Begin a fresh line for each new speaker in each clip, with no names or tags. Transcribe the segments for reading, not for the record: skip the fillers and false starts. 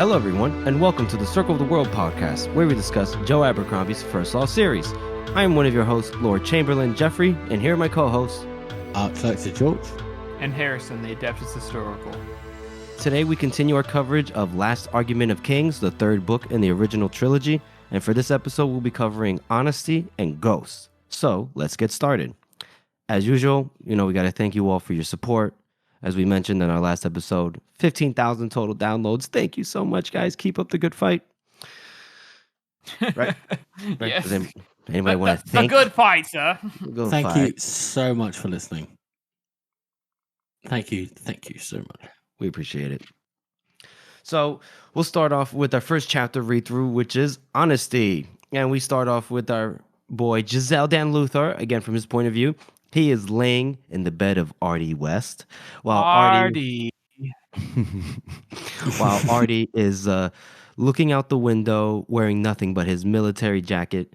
Hello, everyone, and welcome to the Circle of the World podcast, where we discuss Joe Abercrombie's First Law series. I am one of your hosts, Lord Chamberlain Jeffrey, and here are my co-hosts,
Art Collector George,
and Harrison, the Adeptus Historical.
Today, we continue our coverage of Last Argument of Kings, the third book in the original trilogy, and for this episode, we'll be covering honesty and ghosts. So, let's get started. As usual, we got to thank you all for your support. As we mentioned in our last episode, 15,000 total downloads. Thank you so much, guys. Keep up the good fight. Right?
Yes.
Does anybody want to thank?
A good fight, sir.
Thank you so much for listening. Thank you so much.
We appreciate it. So we'll start off with our first chapter read through, which is honesty. And we start off with our boy Giselle Dan Luthor, again from his point of view. He is laying in the bed of Artie West, while Artie is looking out the window, wearing nothing but his military jacket,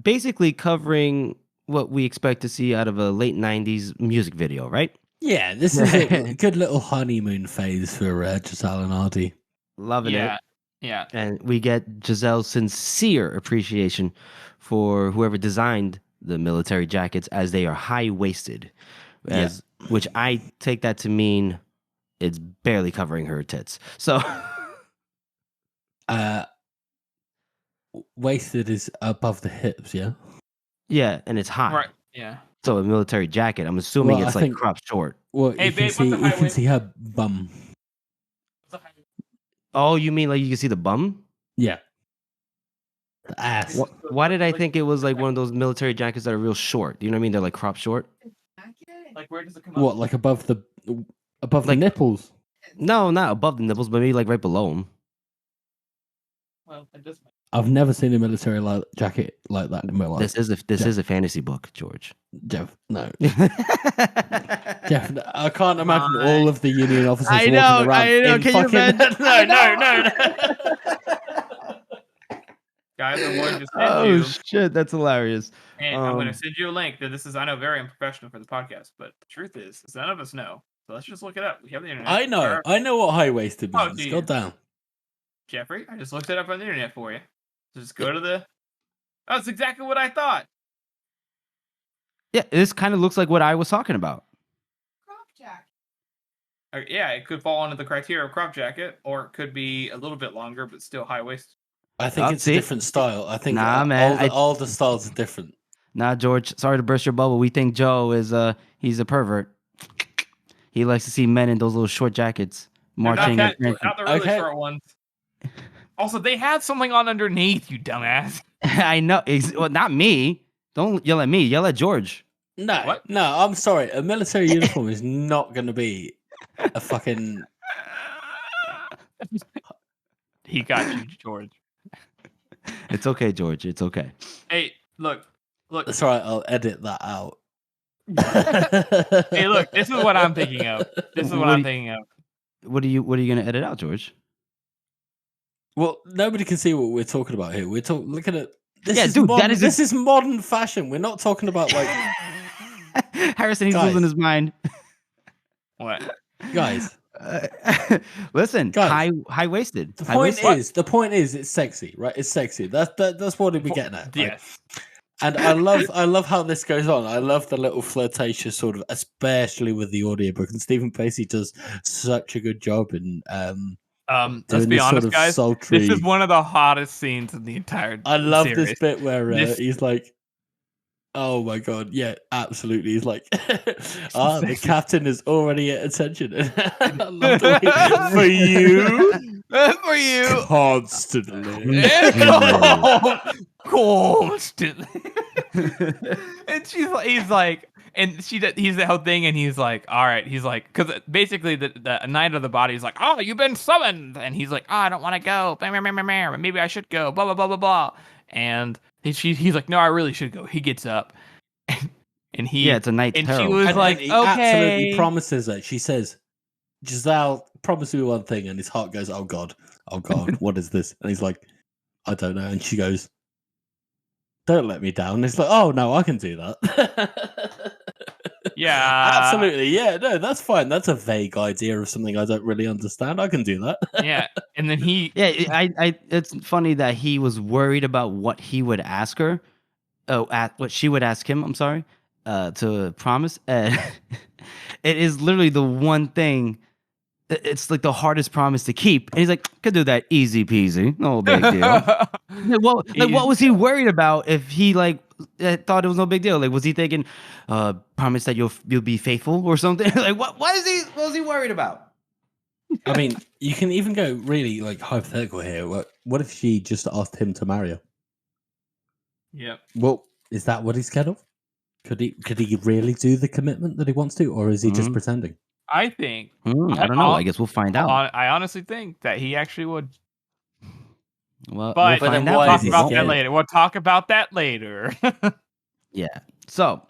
basically covering what we expect to see out of a late 90s music video, right?
Yeah, this is a good little honeymoon phase for Giselle and Artie.
Loving it.
Yeah.
And we get Giselle's sincere appreciation for whoever designed the military jackets, as they are high-waisted, which I take that to mean it's barely covering her tits. So,
waisted is above the hips, yeah?
Yeah, and it's high.
Right, yeah.
So a military jacket, I'm assuming it's like cropped short.
Well,
hey,
you can see her bum.
Oh, you mean like you can see the bum?
Yeah. The ass.
Why did I think it was like one of those military jackets that are real short? Do you know what I mean? They're like cropped short.
Like where does it come
What, like above the nipples?
No, not above the nipples, but maybe like right below them.
Well, it does.
I've never seen a military jacket like that in my life.
This is a fantasy book, George.
Jeff, no. Jeff, I can't imagine all of the Union officers walking around.
I know.
In
Can
fucking...
you imagine?
No. Guys, I'm going to send you.
Shit, that's hilarious.
And I'm going to send you a link. This is, I know, very unprofessional for the podcast, but the truth is none of us know. So let's just look it up. We have the internet.
I know what high-waisted means. Go down.
Jeffrey, I just looked it up on the internet for you. So just go to the... That's exactly what I thought.
Yeah, this kind of looks like what I was talking about.
Crop jacket. Yeah, it could fall under the criteria of crop jacket, or it could be a little bit longer, but still high-waisted.
I think it's a different style. I think
man,
all the styles are different.
Nah, George, sorry to burst your bubble. We think Joe is he's a pervert. He likes to see men in those little short jackets marching.
Not the really short ones. Also, they had something on underneath, you dumbass.
I know. Well, not me. Don't yell at me. Yell at George.
No, I'm sorry. A military uniform is not going to be a fucking...
He got you, George.
It's okay, George. It's okay.
Hey, look.
That's right. I'll edit that out.
Hey, look. This is what I'm thinking of.
What are you going to edit out, George?
Well, nobody can see what we're talking about here. We're looking at this.
Yeah, dude,
this is modern fashion. We're not talking about like
Harrison. He's losing his mind.
What,
guys?
Listen, guys, high waisted.
The point is, it's sexy, right? It's sexy. That's what we're getting at. Right?
Yes.
And I love how this goes on. I love the little flirtatious sort of, especially with the audiobook. And Stephen Pacey does such a good job in
let's be honest, guys. Sultry... This is one of the hottest scenes in the entire
I love
series.
this bit where he's like, oh my god, yeah, absolutely. He's like, the captain is already at attention. I love the way, for you, constantly,
constantly. And he's like, he's the whole thing, and he's like, all right, he's like, because basically the Knight of the Body is like, oh, you've been summoned, and he's like, oh, I don't want to go, maybe I should go, blah blah blah blah blah, and he's like, no, I really should go. He gets up, and
it's a Knight's Herald.
She was like,
he
okay,
absolutely promises that. She says, Giselle, promise me one thing, and his heart goes, oh god, what is this? And he's like, I don't know, and she goes, don't let me down. It's like, oh no, I can do that.
Yeah.
Absolutely. Yeah, no, that's fine. That's a vague idea of something I don't really understand. I can do that.
Yeah. And then he
Yeah, it's funny that he was worried about what he would ask her. Oh, what she would ask him. I'm sorry, to promise. And it is literally the one thing. It's like the hardest promise to keep. And he's like, could do that easy peasy, no big deal. What was he worried about if he thought it was no big deal? Like, was he thinking, promise that you'll be faithful or something? Like, what was he worried about?
I mean, you can even go really hypothetical here. What if she just asked him to marry her?
Yeah.
Well, is that what he's scared of? Could he really do the commitment that he wants to, or is he just pretending?
I think.
I don't know. I guess we'll find out.
I honestly think that he actually would.
Well,
but
we'll find
we'll
out.
talk about that later. We'll talk about that later.
Yeah. So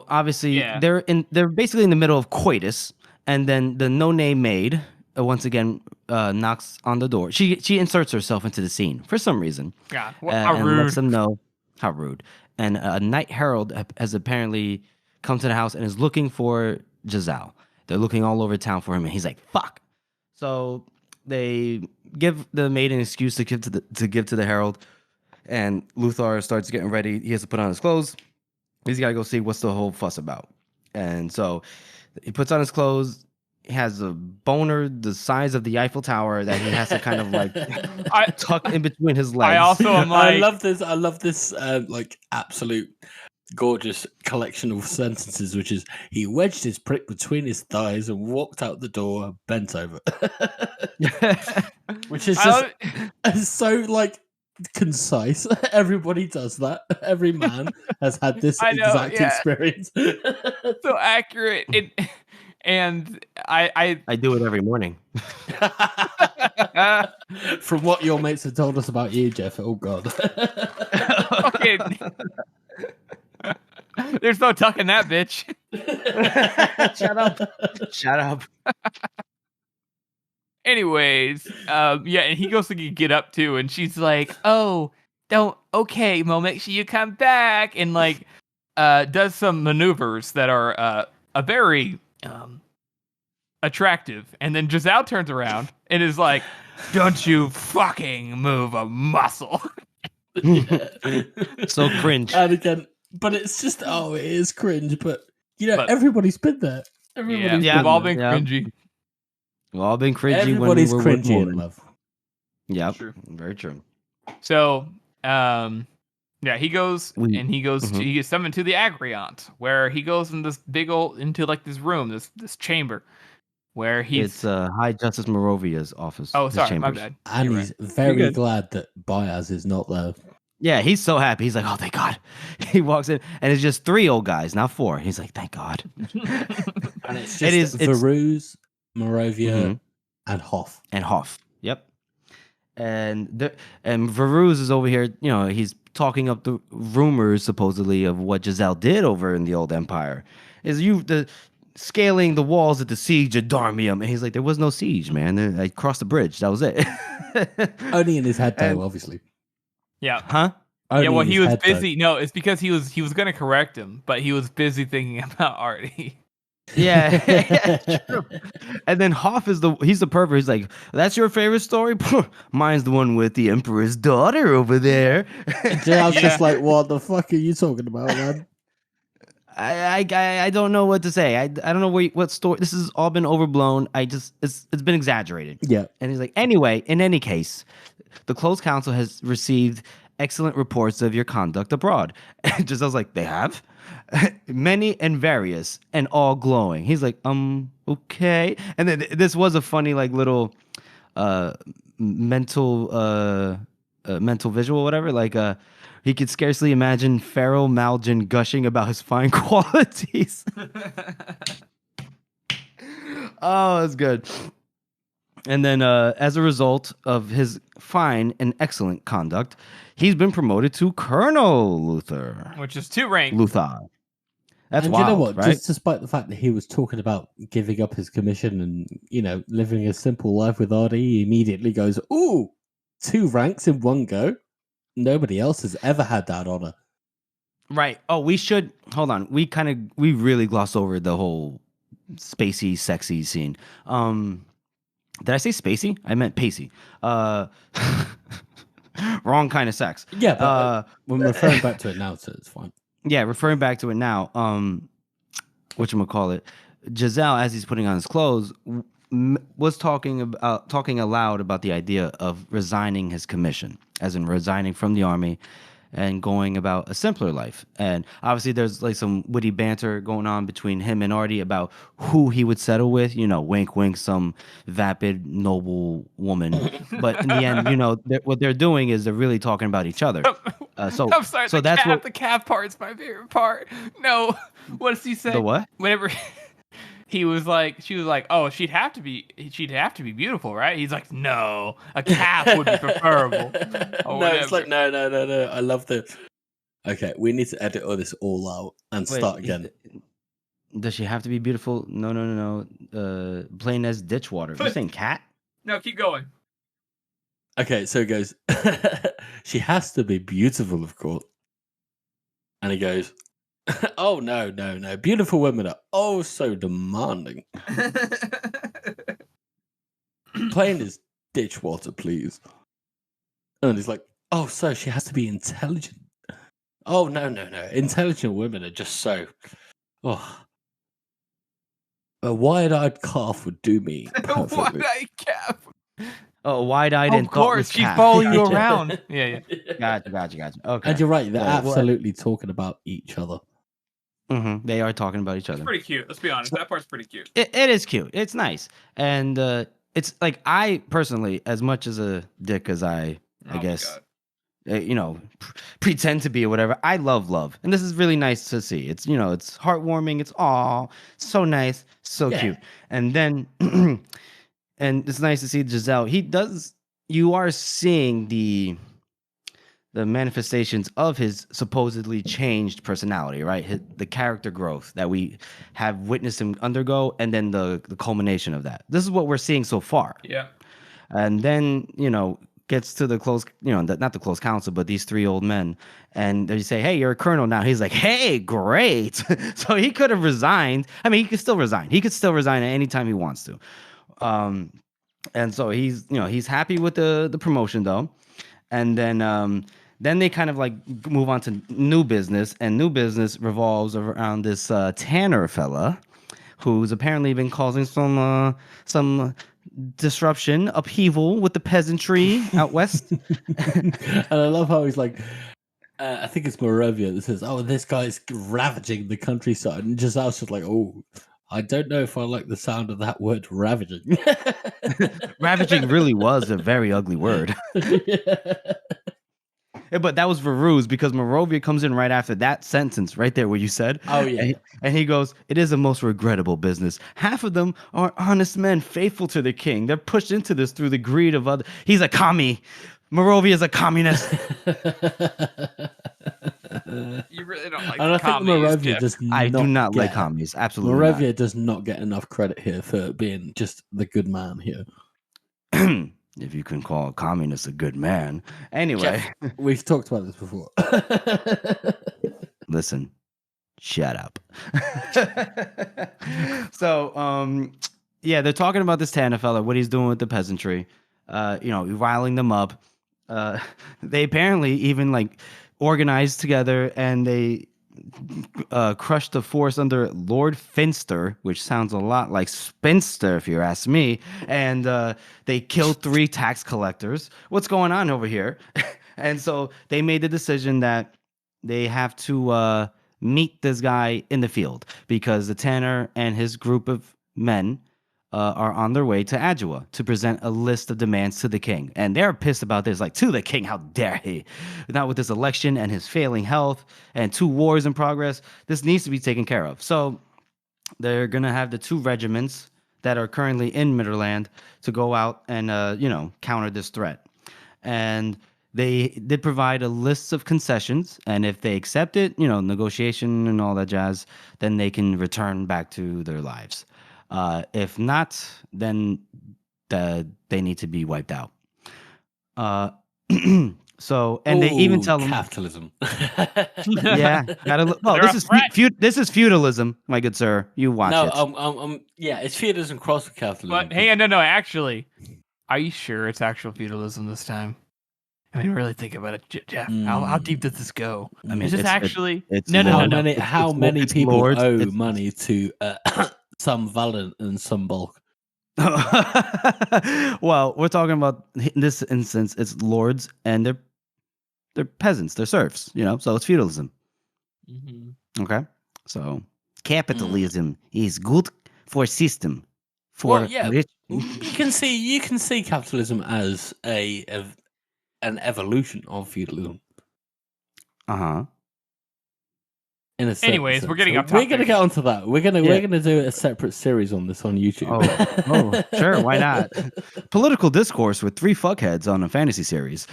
obviously they're basically in the middle of coitus, and then the no-name maid once again knocks on the door. She inserts herself into the scene for some reason.
God, how rude!
And lets them know how rude. And a night herald has apparently come to the house and is looking for Giselle. They're looking all over town for him, and he's like, "Fuck!" So they give the maid an excuse to give to the herald, and Luthor starts getting ready. He has to put on his clothes. He's got to go see what's the whole fuss about. And so he puts on his clothes. He has a boner the size of the Eiffel Tower that he has to kind of tuck in between his legs.
I also am like,
I love this absolute gorgeous collection of sentences, which is he wedged his prick between his thighs and walked out the door bent over. Which is just so concise. Everybody does that. Every man has had this exact experience.
So accurate. And I
do it every morning.
From what your mates have told us about you, Jeff. Oh God.
Okay. There's no tucking that bitch.
Shut up.
Anyways, and he goes to get up too, and she's like, "Oh, okay, Mo, make sure you come back," and does some maneuvers that are a very attractive. And then Giselle turns around and is like, "Don't you fucking move a muscle."
So cringe.
And again, but it's just it is cringe. But everybody's been there.
We've all been cringy.
We've all been cringy.
Everybody's
when we were
cringy in love.
Yeah,
true.
Very true.
So, he goes and he goes to, he gets summoned to the Agriant, where he goes in this big old into this room, this chamber, where
it's High Justice Morovia's office.
Oh, sorry, my bad.
And he's very glad that Baez is not there.
Yeah, he's so happy. He's like, "Oh, thank God." He walks in, and it's just 3 old guys, not 4. He's like, "Thank God."
And it's just Varuz, Morovia, and Hoff.
Yep. And Varuz is over here. He's talking up the rumors supposedly of what Giselle did over in the old empire. Scaling the walls at the siege of Darmium, and he's like, "There was no siege, man. I crossed the bridge. That was it."
Only in his head, though, obviously.
Yeah.
Huh?
Yeah, well, he was busy. No, it's because he was going to correct him, but he was busy thinking about Artie.
Yeah. True. And then Hoff he's the pervert. He's like, "That's your favorite story? Mine's the one with the Emperor's daughter over there."
Jal's just like, "What the fuck are you talking about, man?"
I don't know what to say. I don't know what story. This has all been overblown. It's been exaggerated.
Yeah.
And he's like, "Anyway, in any case, the closed council has received excellent reports of your conduct abroad." And Giselle's like, "They have?" "Many and various, and all glowing." He's like, okay. And then this was a funny little mental visual, whatever. He could scarcely imagine Pharaoh Malgin gushing about his fine qualities. Oh, that's good. And then as a result of his fine and excellent conduct, he's been promoted to Colonel Luthor.
Which is 2 ranks.
Luthor. That's
and
wild,
you know what?
Right?
Just despite the fact that he was talking about giving up his commission and, living a simple life with Artie, he immediately goes, "Ooh, 2 ranks in one go. Nobody else has ever had that honor."
Right. Oh, we should hold on. We really glossed over the whole spacey, sexy scene. Did I say spacey? I meant pacey. Uh, wrong kind of sex.
Yeah, but when referring back to it now, so it's fine.
Yeah, referring back to it now. Whatchamacallit, Giselle, as he's putting on his clothes, was talking aloud about the idea of resigning his commission, as in resigning from the army and going about a simpler life. And obviously there's like some witty banter going on between him and Artie about who he would settle with, wink wink, some vapid noble woman. But in the end, what they're doing is they're really talking about each other. So
I'm sorry.
so
The calf part's my favorite part. No, what does he say?
The what?
Whenever she was like, oh, she'd have to be beautiful, right? He's like, no, a calf would be preferable.
No, it's like no. I love the. Okay, we need to edit all this all out and start again.
Does she have to be beautiful? No. Plain as ditch water. You saying cat?
No, keep going.
Okay, so it goes. She has to be beautiful, of course. And he goes, oh no. Beautiful women are oh so demanding. Plain as ditch water, please. And he's like, oh, so she has to be intelligent. Oh no. Intelligent women are just so oh. A wide-eyed calf would do me perfectly.
Wide-eyed calf.
Oh, wide-eyed and thoughtless
Of course, she's
calf.
following you around. Yeah.
Gotcha. Okay.
And you're right, they're absolutely talking about each other.
Mm-hmm. They are talking about each other.
It's pretty cute. Let's be honest. That part's pretty cute.
It is cute. It's nice. And it's like, I personally, as much as a dick as I guess, pretend to be or whatever, I love. And this is really nice to see. It's, it's heartwarming. It's so nice. So cute. And then, and it's nice to see Giselle. You are seeing the manifestations of his supposedly changed personality, right? The character growth that we have witnessed him undergo, and then the culmination of that. This is what we're seeing so far.
Yeah.
And then, gets to the close, not the close council, but these three old men. And they say, hey, you're a colonel now. He's like, hey, great. So he could have resigned. I mean, he could still resign. He could still resign at any time he wants to. And so he's happy with the promotion, though. And then they kind of like move on to new business, and new business revolves around this Tanner fella, who's apparently been causing some disruption, upheaval with the peasantry out west.
And I love how he's like, I think it's Moravia that says, "Oh, this guy's ravaging the countryside," and Giselle's just like, "Oh, I don't know if I like the sound of that word, ravaging."
Ravaging really was a very ugly word. Yeah, but that was Varuz, because Moravia comes in right after that sentence right there where you said.
Oh, yeah.
And he goes, it is a most regrettable business. Half of them are honest men faithful to the king. They're pushed into this through the greed of other. He's a commie. Moravia is a communist.
You really don't like
and I think Moravia does not.
I do not like commies. Absolutely
Moravia
not.
does not get enough credit here for being just the good man here.
If you can call a communist a good man. Anyway.
Jeff, we've talked about this before.
Listen, shut up. So, they're talking about this Tanner fella, what he's doing with the peasantry, riling them up. They apparently even like organized together, and they crushed the force under Lord Finster, which sounds a lot like spinster if you ask me, and they killed 3 tax collectors. What's going on over here? And so they made the decision that they have to meet this guy in the field, because the Tanner and his group of men are on their way to Adua to present a list of demands to the king. And they're pissed about this, like, to the king, how dare he? Not with this election and his failing health and 2 wars in progress. This needs to be taken care of. So they're going to have the 2 regiments that are currently in Midderland to go out and, counter this threat. And they did provide a list of concessions, and if they accept it, negotiation and all that jazz, then they can return back to their lives. If not, then they need to be wiped out. So, and they even
Ooh,
tell him,
capitalism.
yeah, gotta look. Well,
They're
this
a
is
threat.
this is feudalism, my good sir. You watch
No,
it.
yeah, it's feudalism crossed with capitalism.
But hang on, no. Actually, are you sure it's actual feudalism this time? I mean, really think about it, Jeff. How deep does this go?
I mean,
Is this actually?
it's
No.
How many
it's
people
lords,
owe
it's-
money to some Valiant and some Bulk?
well, we're talking about in this instance, it's lords and they're peasants, they're serfs, so it's feudalism.
Mm-hmm.
Okay, so capitalism is good for system for
Well, yeah,
rich.
you can see capitalism as an evolution of feudalism.
Uh-huh.
In a certain
Anyways, we're
sense.
getting
So
off
we're gonna
topic.
get onto that. We're gonna do a separate series on this on YouTube.
Oh, sure, why not? Political discourse with 3 fuckheads on a fantasy series.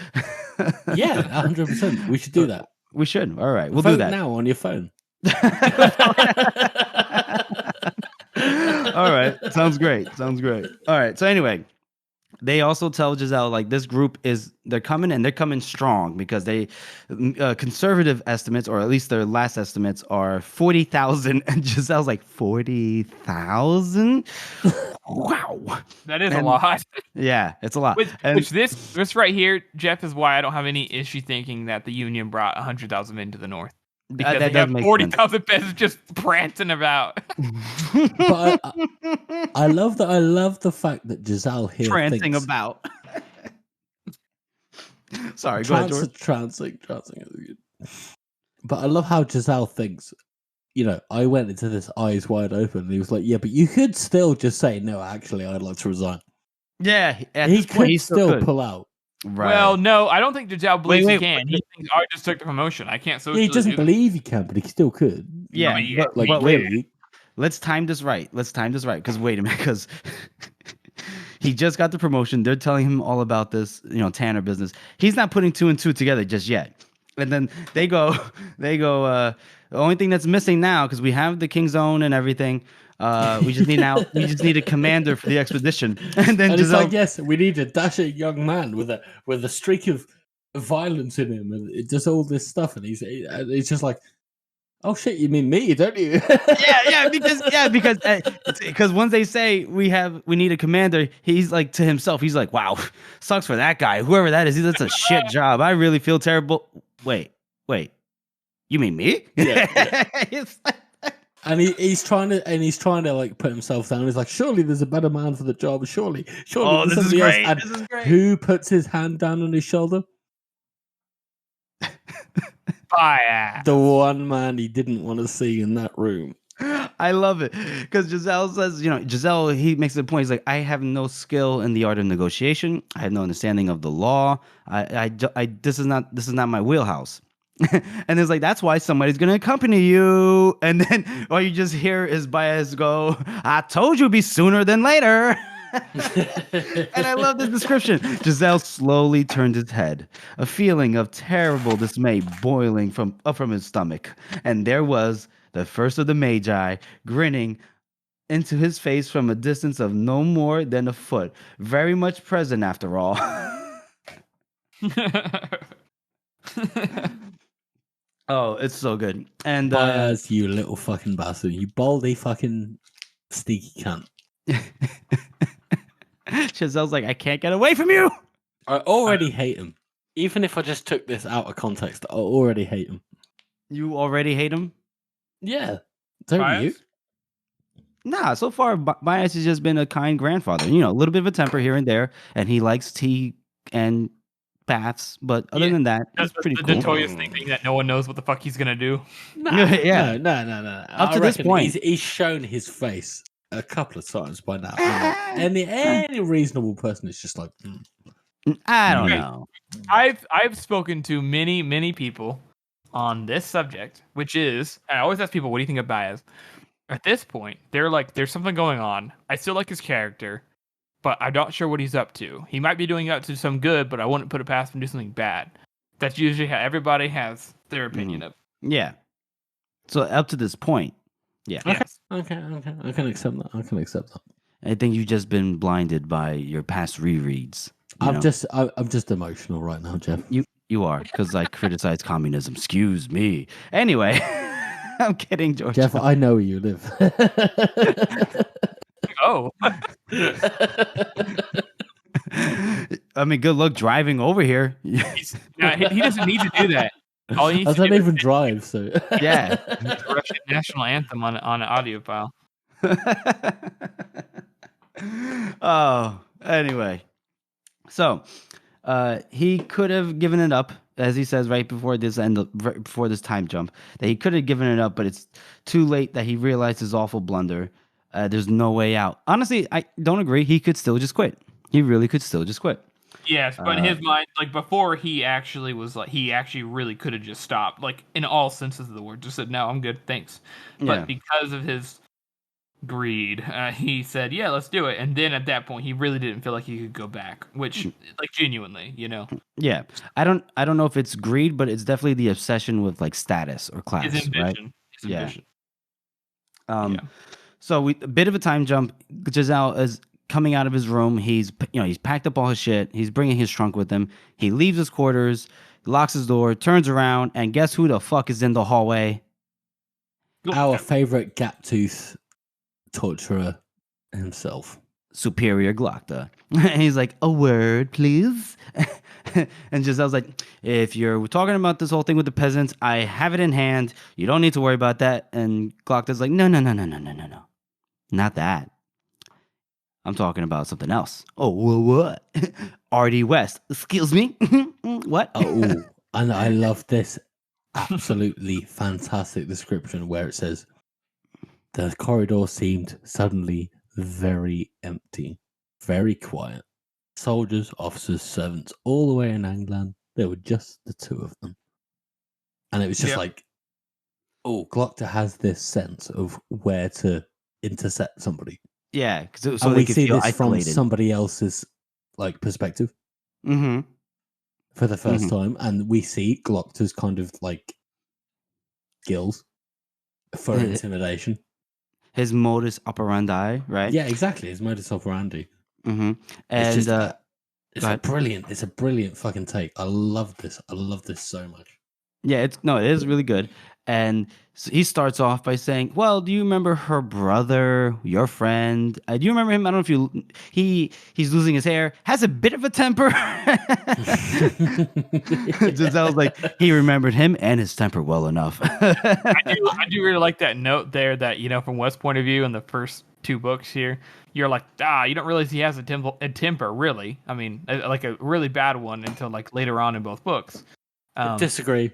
Yeah, 100%. We should do that.
We should. All right, we'll
Vote
do that
now on your phone.
All right, sounds great. All right, so anyway, they also tell Giselle like this group they're coming strong because they conservative estimates, or at least their last estimates, are 40,000, and Giselle's like 40,000. Wow,
That is a lot.
Yeah, it's a lot.
Which this right here, Jeff, is why I don't have any issue thinking that the Union brought 100,000 men to the north. Because
that
they have
does make
40,000 peasants just prancing about.
But I love that. I love the fact that Giselle here
trancing
thinks,
about. Sorry, go ahead, George.
Trancing. But I love how Giselle thinks. I went into this eyes wide open, and he was like, "Yeah, but you could still just say no. Actually, I'd like to resign."
Yeah, at
He
this point,
could
he
still pull out.
Right.
Well, no, I don't think Giselle believes he
wait,
can. He thinks I just took the promotion. I can't
Yeah,
socially
he doesn't
do that.
believe he can, but he still could.
Yeah,
I mean,
but
Wait,
wait, let's time this right. Because wait a minute, because he just got the promotion. They're telling him all about this, Tanner business. He's not putting 2 and 2 together just yet. And then they go. The only thing that's missing now, because we have the King's Own and everything. We just need a commander for the expedition. And then
it's like, yes, we need a dashing young man with a streak of violence in him, and it does all this stuff, and he's just like, oh shit, you mean me, don't you?
because once they say we need a commander, he's like to himself, he's like, wow, sucks for that guy, whoever that is. That's a shit job. I really feel terrible. Wait, you mean me?
Yeah.
It's like,
And he's trying to like put himself down. He's like, surely there's a better man for the job. Surely.
oh,
there's
this is
somebody else."
great.
And
This is great.
who puts his hand down on his shoulder?
Fire.
The one man he didn't want to see in that room.
I love it because Giselle says, he makes the point. He's like, I have no skill in the art of negotiation. I have no understanding of the law. This is not my wheelhouse. And it's like, that's why somebody's going to accompany you. And then all you just hear is Baez go, I told you it'd be sooner than later. And I love this description. Giselle slowly turned his head, a feeling of terrible dismay boiling up from his stomach. And there was the first of the Magi grinning into his face from a distance of no more than a foot. Very much present after all. Oh, it's so good. And
Baez, you little fucking bastard. You baldy fucking sneaky cunt.
Giselle's like, I can't get away from you.
I already hate him. Even if I just took this out of context, I already hate him.
You already hate him?
Yeah. Don't
Baez?
you?
Nah, so far, Baez has just been a kind grandfather. A little bit of a temper here and there, and he likes tea and baths. But other than that,
That's
it's pretty
the
cool.
notorious thing that no one knows what the fuck he's gonna do.
Yeah.
No.
Up to this point.
He's shown his face a couple of times by now. Any reasonable person is just like,
I don't
Okay.
know.
I've spoken to many people on this subject, which is, I always ask people, what do you think of Baez? At this point, they're like, there's something going on. I still like his character, but I'm not sure what he's up to. He might be doing up to some good, but I wouldn't put it past him to do something bad. That's usually how everybody has their opinion of.
Yeah. So up to this point, yeah.
Yes.
okay, I can accept that.
I think you've just been blinded by your past rereads.
I'm just emotional right now, Jeff.
You are, because I criticize communism. Excuse me. Anyway, I'm kidding, George.
Jeff, I know where you live.
Oh,
I mean, good luck driving over here.
he doesn't need to do that. All he
I
needs to
don't
do
even drive, so
Yeah.
is the Russian national anthem on an audio file.
Oh, anyway. So, he could have given it up, as he says right before this right before this time jump, that he could have given it up, but it's too late that he realized his awful blunder. There's no way out. Honestly, I don't agree. He could still just quit. He really could still just quit.
Yes, but in his mind, like before, he actually was like, he actually really could have just stopped, like in all senses of the word, just said, "No, I'm good, thanks." But
Yeah.
because of his greed, he said, "Yeah, let's do it." And then at that point, he really didn't feel like he could go back, which, like, genuinely,
Yeah. I don't know if it's greed, but it's definitely the obsession with like status or class,
his ambition.
right?
His
Yeah.
ambition.
Yeah. So a bit of a time jump. Giselle is coming out of his room. He's packed up all his shit. He's bringing his trunk with him. He leaves his quarters, locks his door, turns around, and guess who the fuck is in the hallway?
Our favorite gap tooth torturer himself.
Superior Glockta. And he's like, "A word, please." And Giselle's like, "If you're talking about this whole thing with the peasants, I have it in hand. You don't need to worry about that." And Glockta's like, "No. Not that. I'm talking about something else." "Oh, well, what?" "R.D. West." "Excuse me?" "What?"
Oh, and I love this absolutely fantastic description where it says, "The corridor seemed suddenly very empty, very quiet. Soldiers, officers, servants, all the way in England, there were just the two of them." And it was just like, oh, Glockta has this sense of where to intercept somebody.
Yeah, so
And
they
we
could
see
feel
this
isolated.
from somebody else's like perspective
Mm-hmm.
for the first time, and we see Glockta's kind of like skills for intimidation.
His modus operandi, right?
Yeah, exactly. His modus operandi.
Mm-hmm.
It's
And
just it's
go
a
ahead.
brilliant. It's a brilliant fucking take. I love this. I love this so much.
Yeah, it is really good. And so he starts off by saying, "Well, do you remember her brother, your friend? Do you remember him? I don't know if you. He's losing his hair, has a bit of a temper." Giselle's like, he remembered him and his temper well enough.
I do really like that note there that, from West's point of view in the first two books here, you're like, you don't realize he has a temper, really. I mean, like a really bad one until like later on in both books.
Disagree.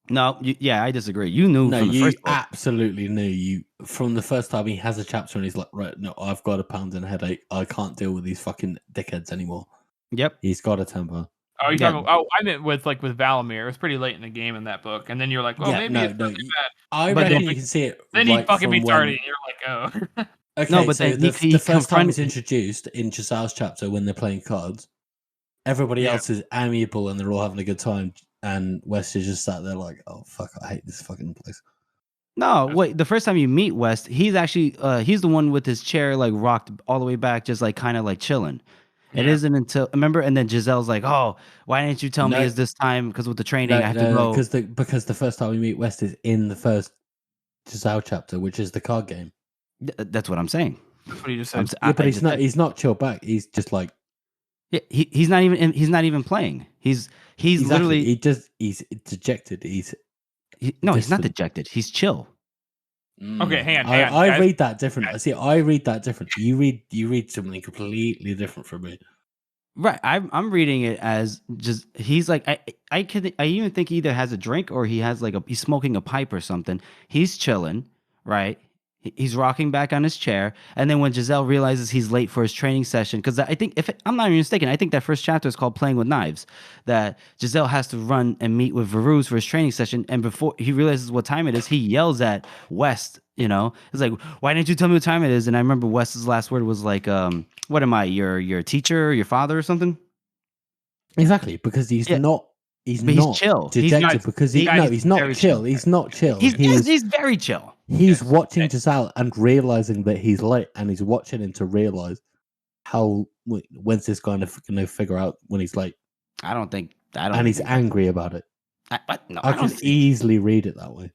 No, I disagree. You knew
No,
from the
you
first book.
absolutely knew. You from the first time he has a chapter and he's like, right, no, I've got a pounding headache. I can't deal with these fucking dickheads anymore.
Yep.
He's got a temper.
Oh, you talking? Oh, I meant with Valamir. It was pretty late in the game in that book, and then you're like, maybe it's not too bad.
I reckon you can see it.
Then
right
he fucking
from
meets
when...
Artie, and you're like, oh.
Okay,
no, but
so
then
the first time it's
confronted-
introduced in Giselle's chapter when they're playing cards, everybody else is amiable and they're all having a good time, and West is just sat there like, oh fuck, I hate this fucking place.
No, wait. The first time you meet West, he's actually he's the one with his chair like rocked all the way back, just like kind of like chilling. It isn't until remember, and then Giselle's like, "Oh, why didn't you tell me? Is this time because with the training I have to go?"
Because the first time we meet West is in the first Giselle chapter, which is the card game.
That's what I'm saying.
That's what he just said.
Yeah, but he's not chilled back. He's just like,
yeah, he's not even playing. He's
exactly.
literally
he's dejected.
he's not dejected. He's chill.
Okay, hang on.
I read that different. See, I read that different. You read something completely different from me.
Right, I'm reading it as just he's like I even think he either has a drink or he has like he's smoking a pipe or something. He's chilling, right? He's rocking back on his chair, and then when Giselle realizes he's late for his training session, because I think I'm not even mistaken, I think that first chapter is called "Playing with Knives." That Giselle has to run and meet with Varuz for his training session, and before he realizes what time it is, he yells at West. It's like, "Why didn't you tell me what time it is?" And I remember West's last word was like, "What am I, your teacher, your father, or something?"
Exactly, because he's not. He's
chill.
Dejected because he's not chill. He's not chill.
He's very chill.
He's watching Giselle and realizing that he's late, and he's watching him to realize when's this guy going to figure out when he's late.
I don't think
And he's angry about it.
No,
I can easily read it that way.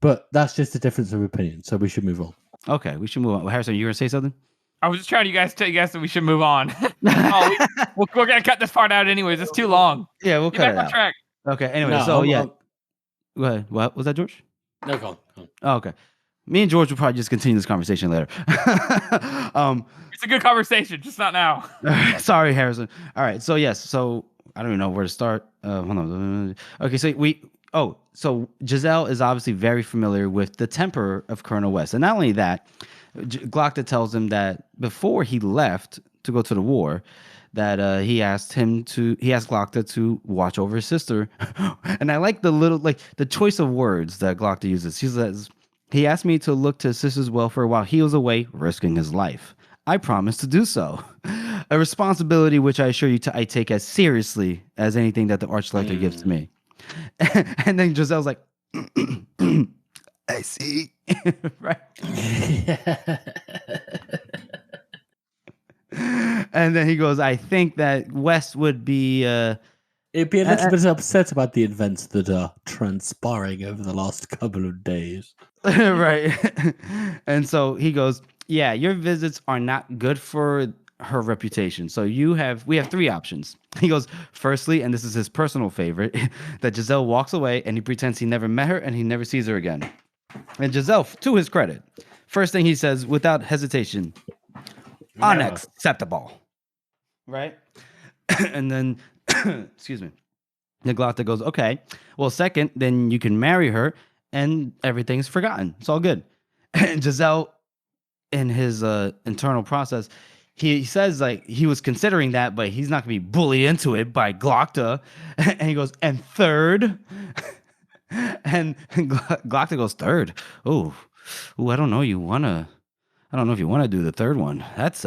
But that's just a difference of opinion, so we should move on.
Okay, we should move on. Harrison, you gonna say something?
I was just trying to tell you guys that we should move on. We're gonna cut this part out anyways. It's too long.
Yeah, we'll
Get
cut
back
it
on
out.
track.
Okay. Anyway,
No,
so go ahead. What was that, George?
No, go on.
Oh, okay. Me and George will probably just continue this conversation later.
It's a good conversation, just not now.
Sorry, Harrison. All right. So yes. So I don't even know where to start. Hold on. Okay. So Giselle is obviously very familiar with the temper of Colonel West, and not only that, Glockta tells him that before he left to go to the war, that he asked Glockta to watch over his sister, and I like the choice of words that Glockta uses. He says he asked me to look to his sister's welfare while he was away, risking his life. I promised to do so, a responsibility which I assure you I take as seriously as anything that the Archlector gives to me. And then Giselle's like, I see. Right. And then he goes, I think that West would be
it'd be a little bit upset about the events that are transpiring over the last couple of days.
Right. And so he goes, yeah, your visits are not good for her reputation. So we have three options. He goes, firstly, and this is his personal favorite, that Giselle walks away and he pretends he never met her and he never sees her again. And Giselle, to his credit, first thing he says without hesitation, unacceptable. Right? And then, excuse me, Glockta goes, okay, well, second, then you can marry her and everything's forgotten. It's all good. And Giselle, in his internal process, he says like he was considering that, but he's not gonna be bullied into it by Glockta. And he goes, and third, and Glockta goes, third. Oh, I don't know. I don't know if you want to do the third one. That's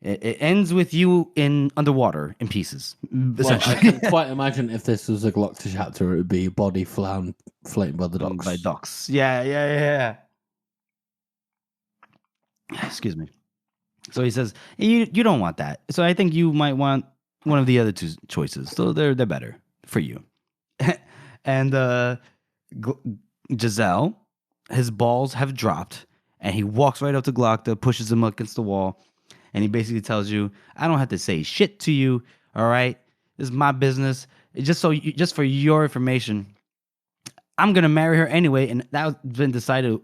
it ends with you underwater in pieces.
Well, I can quite imagine if this was a Glockta chapter, it would be body floating by the docks.
By docks. Yeah. Excuse me. So he says, you don't want that. So I think you might want one of the other two choices. So they're better for you. And Giselle, his balls have dropped, and he walks right up to Glockta, pushes him against the wall, and he basically tells you, I don't have to say shit to you, all right? This is my business. Just for your information, I'm going to marry her anyway, and that's been decided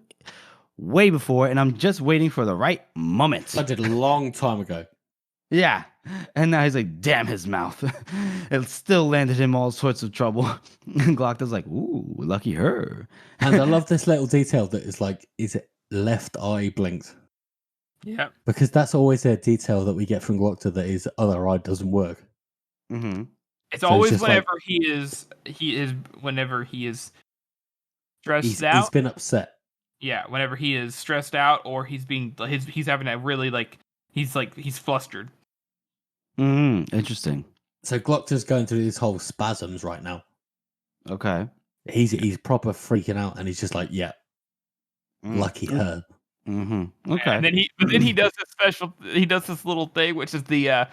way before, and I'm just waiting for the right moment.
I did a long time ago.
Yeah. And now he's like, damn his mouth. It still landed him all sorts of trouble. And Glockta's like, ooh, lucky her.
And I love this little detail that is like, is it left eye blinked?
Yeah.
Because that's always a detail that we get from Glockta that his other eye doesn't work.
Mm-hmm.
It's always whenever he is stressed out.
He's been upset.
Yeah, whenever he is stressed out or he's having a really he's flustered.
Interesting.
So Glockta's going through these whole spasms right now.
Okay.
He's proper freaking out, and he's just like, yeah, lucky her.
Mm-hmm. Okay.
And then he does this little thing, which is the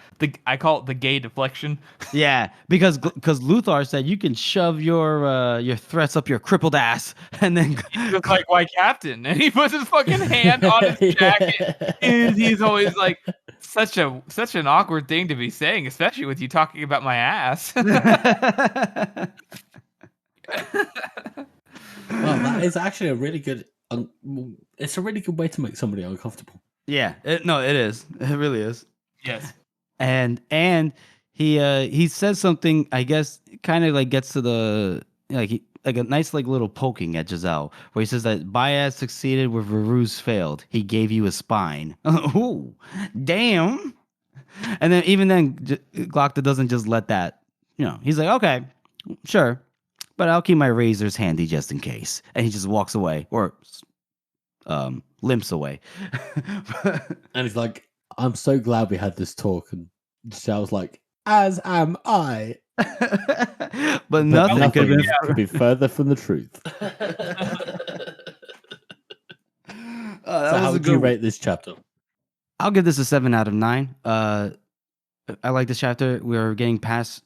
I call it the gay deflection.
Yeah, because Luthor said you can shove your threats up your crippled ass, and then
He's like, why, Captain? And he puts his fucking hand on his jacket, and he's always like, such an awkward thing to be saying, especially with you talking about my ass.
Well, that is actually a really good. It's a really good way to make somebody uncomfortable.
Yeah, it is. It really is.
Yes.
And he says something, I guess, kind of like gets to the like a nice like little poking at Giselle, where he says that Baez succeeded where Verus failed. He gave you a spine. Ooh, damn. And then even then, Glockta doesn't just let that. He's like, okay, sure, but I'll keep my razors handy just in case. And he just walks away or limps away.
And he's like, I'm so glad we had this talk. And Giselle's like, as am I.
But nothing
could be further from the truth. So how would you rate this chapter?
I'll give this a 7 out of 9.
I like this chapter. We're past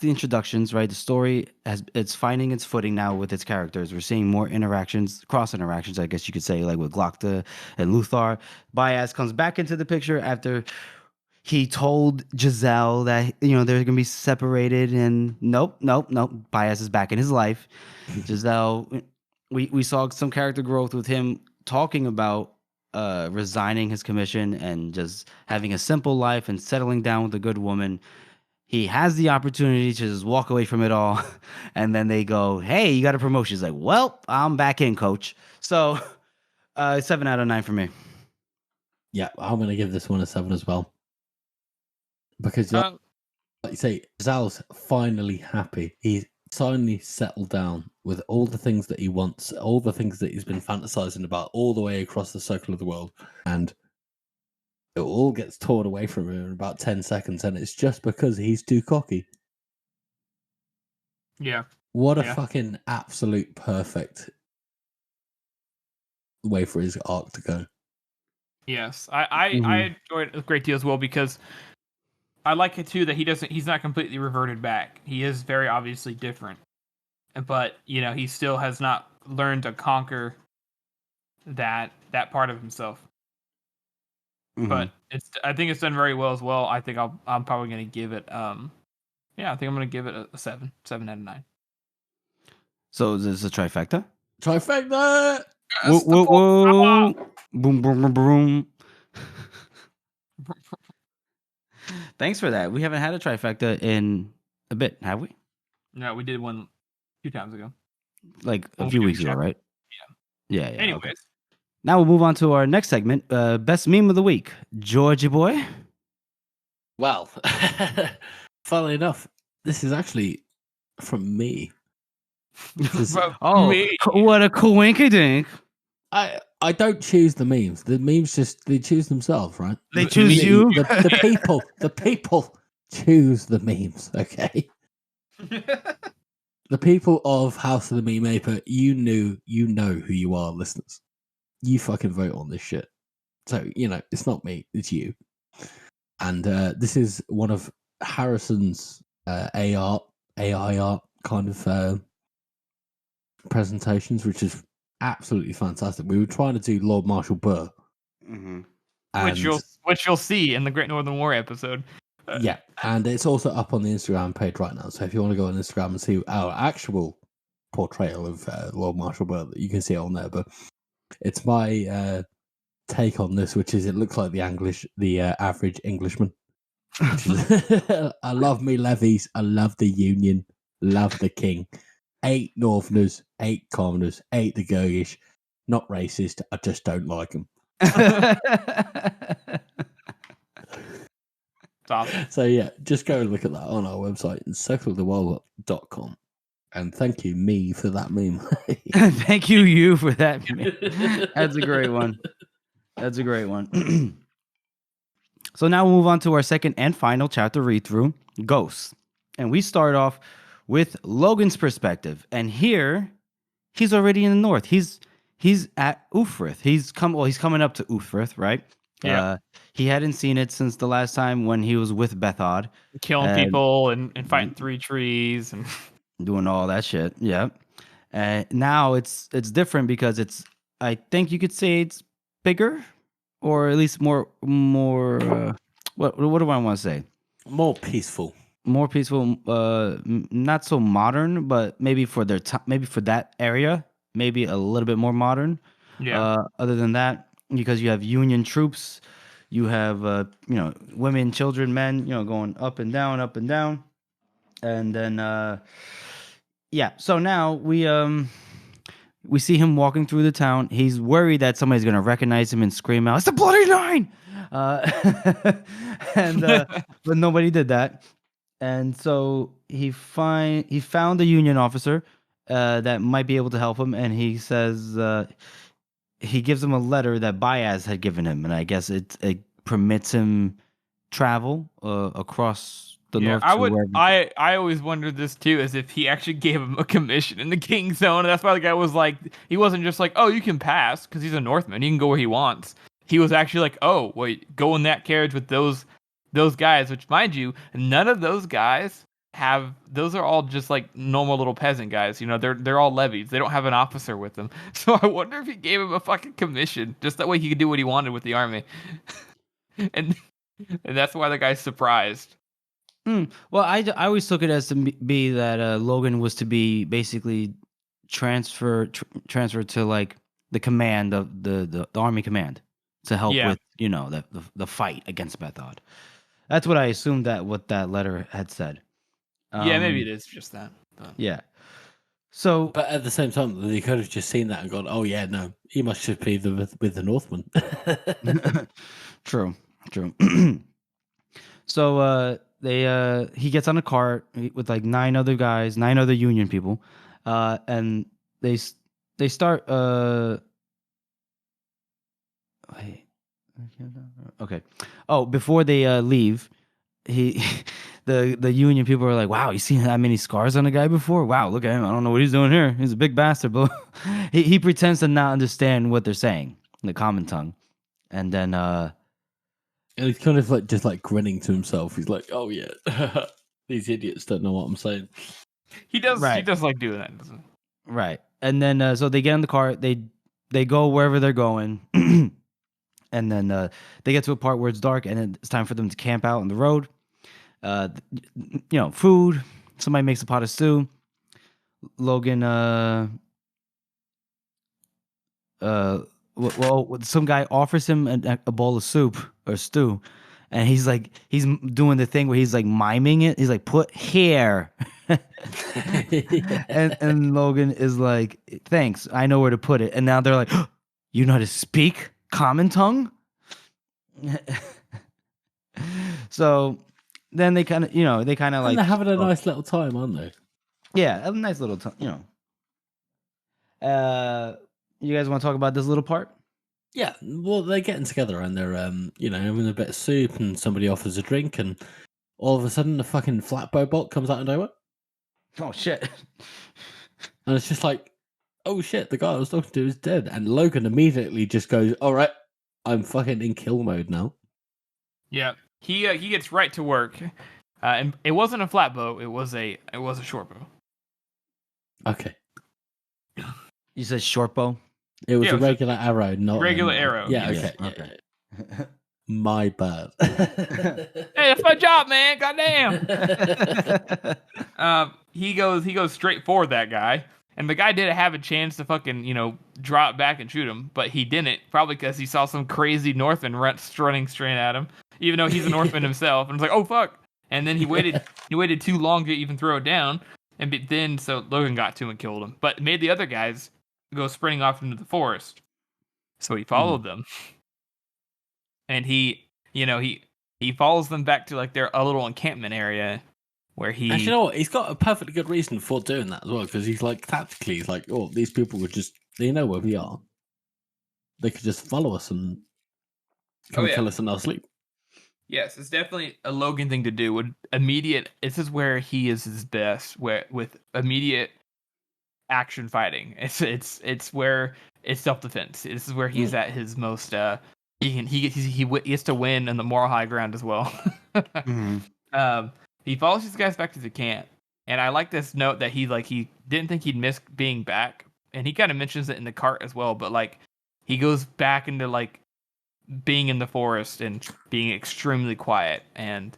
the introductions, right? The story it's finding its footing now with its characters. We're seeing more interactions, cross interactions, I guess you could say, like with Glokta and Luthar. Bias comes back into the picture after he told Giselle that they're gonna be separated, and nope. Bias is back in his life. Giselle, we saw some character growth with him talking about resigning his commission and just having a simple life and settling down with a good woman. He has the opportunity to just walk away from it all, and then they go, "Hey, you got a promotion." He's like, "Well, I'm back in, coach." So, 7 out of 9 for me.
Yeah, I'm going to give this one a 7 as well. Because, like you say, Zal's finally happy. He's finally settled down with all the things that he wants, all the things that he's been fantasizing about all the way across the circle of the world. And it all gets torn away from him in about 10 seconds. And it's just because he's too cocky.
Yeah.
What a fucking absolute perfect way for his arc to go.
Yes, I enjoyed it a great deal as well, because I like it too that he's not completely reverted back. He is very obviously different, but he still has not learned to conquer that part of himself. But I think it's done very well as well. I think I'm probably going to give it I think I'm going to give it a 7 out of 9.
So is this a trifecta?
Trifecta!
Whoa, whoa, whoa. Boom, boom, boom, boom. Thanks for that. We haven't had a trifecta in a bit, have we?
No, we did one 2 times ago.
Like a few weeks ago, right?
Yeah.
Yeah.
Anyways.
Okay. Now we'll move on to our next segment, best meme of the week. Georgie boy.
Well, funnily enough, this is actually from me.
Me. What a coinkydink.
I don't choose the memes. The memes they choose themselves, right?
They choose you.
The people choose the memes. Okay. The people of House of the Meme Aper, you know who you are, listeners. You fucking vote on this shit. So it's not me, it's you. And this is one of Harrison's AI art kind of presentations, which is absolutely fantastic. We were trying to do Lord Marshal Burr,
which you'll see in the Great Northern War episode.
Yeah, and it's also up on the Instagram page right now. So if you want to go on Instagram and see our actual portrayal of Lord Marshal Burr, you can see it on there. But it's my take on this, which is it looks like the average Englishman. I love me levies. I love the Union. Love the King. 8 Northerners, 8 commoners, 8 the Gurgish. Not racist. I just don't like them.
Awesome.
So yeah, just go and look at that on our website, circleoftheworld.com. And thank you, me, for that meme.
Thank you for that meme. That's a great one. That's a great one. So now we'll move on to our second and final chapter read through, Ghosts. And we start off with Logan's perspective. And here, he's already in the north. He's at Ufrith. He's coming up to Ufrith, right?
Yeah.
He hadn't seen it since the last time when he was with Bethod.
Killing people and fighting 3 trees and
doing all that shit. Yeah. Now it's different because I think you could say it's bigger, or at least more what do I want to say?
More peaceful.
More peaceful, not so modern, but maybe for their time, maybe for that area, maybe a little bit more modern.
Yeah.
Other than that, because you have Union troops, you have women, children, men, going up and down, and then So now we see him walking through the town. He's worried that somebody's gonna recognize him and scream out, "It's the Bloody Nine!" But nobody did that. And so he found a Union officer that might be able to help him, and he says he gives him a letter that Baez had given him, and I guess it permits him travel across the north.
I always wondered this too, as if he actually gave him a commission in the King Zone, and that's why the guy was like, he wasn't just like, "Oh, you can pass," because he's a Northman, he can go where he wants. He was actually like, "Oh, wait, go in that carriage with those those guys, which mind you, none of those guys those are all just like normal little peasant guys. You know, they're all levies. They don't have an officer with them. So I wonder if he gave him a fucking commission just that way he could do what he wanted with the army. and that's why the guy's surprised.
Well, I always took it as to be that Logan was to be basically transferred to like the command of the army command to help
Yeah.
with the fight against Bethod. That's what I assumed what that letter had said.
Yeah, maybe it is just that. But.
Yeah. So,
But at the same time, they could have just seen that and gone, "Oh yeah, no, he must just be with the Northman."
true. So he gets on a cart with like 9 other Union people, and they start. Wait. Okay. Oh, before they leave, the Union people are like, "Wow, you seen that many scars on a guy before? Wow, look at him. I don't know what he's doing here. He's a big bastard." But he pretends to not understand what they're saying in the common tongue, and then
and he's kind of like just like grinning to himself. He's like, "Oh yeah, these idiots don't know what I'm saying."
He does.
Right.
He does like doing that, doesn't he?
right, and then so they get in the car. They go wherever they're going. And then they get to a part where it's dark, and it's time for them to camp out on the road. Food. Somebody makes a pot of stew. Logan, some guy offers him a bowl of soup or stew, and he's doing the thing where he's like miming it. He's like, "Put here," and Logan is like, "Thanks, I know where to put it." And now they're like, "You know how to speak common tongue?" So then they kind of like
they're having a nice little time, aren't they?
Yeah, a nice little time. You guys want to talk about this little part?
Yeah, well, they're getting together and they're having a bit of soup, and somebody offers a drink, and all of a sudden a fucking flatbow bot comes out of nowhere.
Oh shit.
And it's just like, oh shit, the guy I was talking to is dead. And Logan immediately just goes, "All right, I'm fucking in kill mode now."
Yeah, he gets right to work, and it wasn't a flat bow. It was a short bow.
Okay,
You said short bow?
it was
Yeah,
a
it was
regular arrow, not
regular arrow.
Yeah,
yes.
okay. My bad.
Hey, that's my job, man. Goddamn. He goes straight for that guy, and the guy didn't have a chance to fucking drop back and shoot him, but he didn't, probably because he saw some crazy Northman running straight at him, even though he's a Northman himself, and was like, "Oh fuck!" And then he waited too long to even throw it down, and then so Logan got to him and killed him, but made the other guys go sprinting off into the forest. So he followed them, and he follows them back to like a little encampment area where he.
And you know what? He's got a perfectly good reason for doing that as well, because he's like tactically, he's like, "Oh, these people would they know where we are. They could just follow us and come kill us in our sleep."
Yes, it's definitely a Logan thing to do. This is where he is his best, with immediate action fighting. It's where it's self-defense. This is where he's at his most. He gets to win on the moral high ground as well. He follows these guys back to the camp, and I like this note that he didn't think he'd miss being back, and he kind of mentions it in the cart as well. But like he goes back into like being in the forest and being extremely quiet and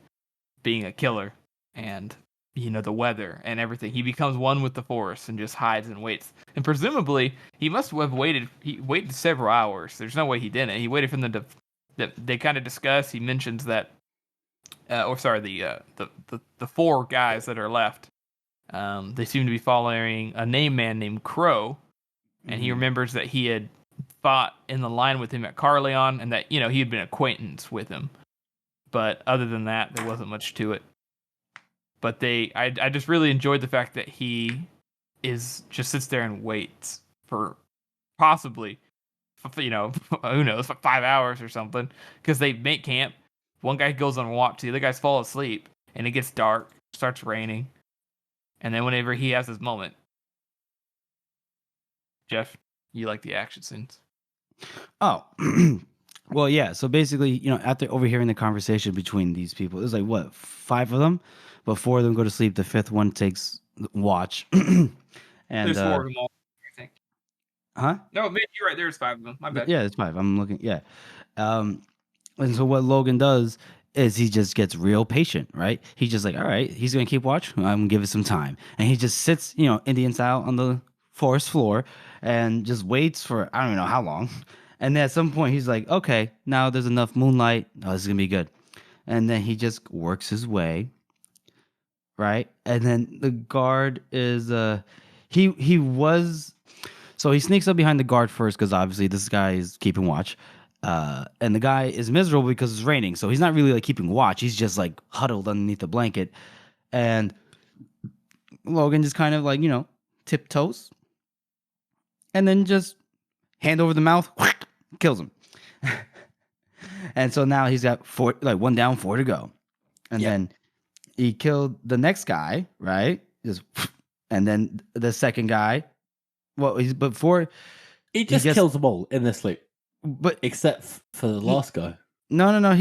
being a killer, and the weather and everything. He becomes one with the forest and just hides and waits. And presumably he must have waited. He waited several hours. There's no way he didn't. He waited for them to. They kind of discuss. He mentions that. The 4 guys that are left, they seem to be following a man named Crow, and he remembers that he had fought in the line with him at Carleon, and that he had been acquaintance with him. But other than that, there wasn't much to it. But I just really enjoyed the fact that he just sits there and waits for possibly, who knows, 5 hours or something, because they make camp. One guy goes on a walk, the other guys fall asleep, and it gets dark, starts raining, and then whenever he has his moment, Jeff, you like the action scenes?
Oh, Well, yeah. So basically, after overhearing the conversation between these people, there's like what, 5 of them, but 4 of them go to sleep. The 5th one takes watch, and
There's 4 of them all, I think.
huh?
No, maybe you're right. There's 5 of them. My bad.
Yeah, it's 5. I'm looking. Yeah. And so what Logan does is he just gets real patient, right? He's just like, all right, he's gonna keep watch. I'm gonna give it some time, and he just sits, Indian style on the forest floor, and just waits for I don't even know how long. And then at some point, he's like, okay, now there's enough moonlight. Oh, this is gonna be good. And then he just works his way, right? And then the guard is he was so he sneaks up behind the guard first because obviously this guy is keeping watch. And the guy is miserable because it's raining, so he's not really like keeping watch. He's just like huddled underneath the blanket, and Logan just kind of like tiptoes, and then just hand over the mouth, kills him. And so now he's got 4, like 1 down, 4 to go, and then he killed the next guy, right? Just, and then the second guy. Well, he's before
He just kills them all in their sleep.
But
except for the last guy.
No.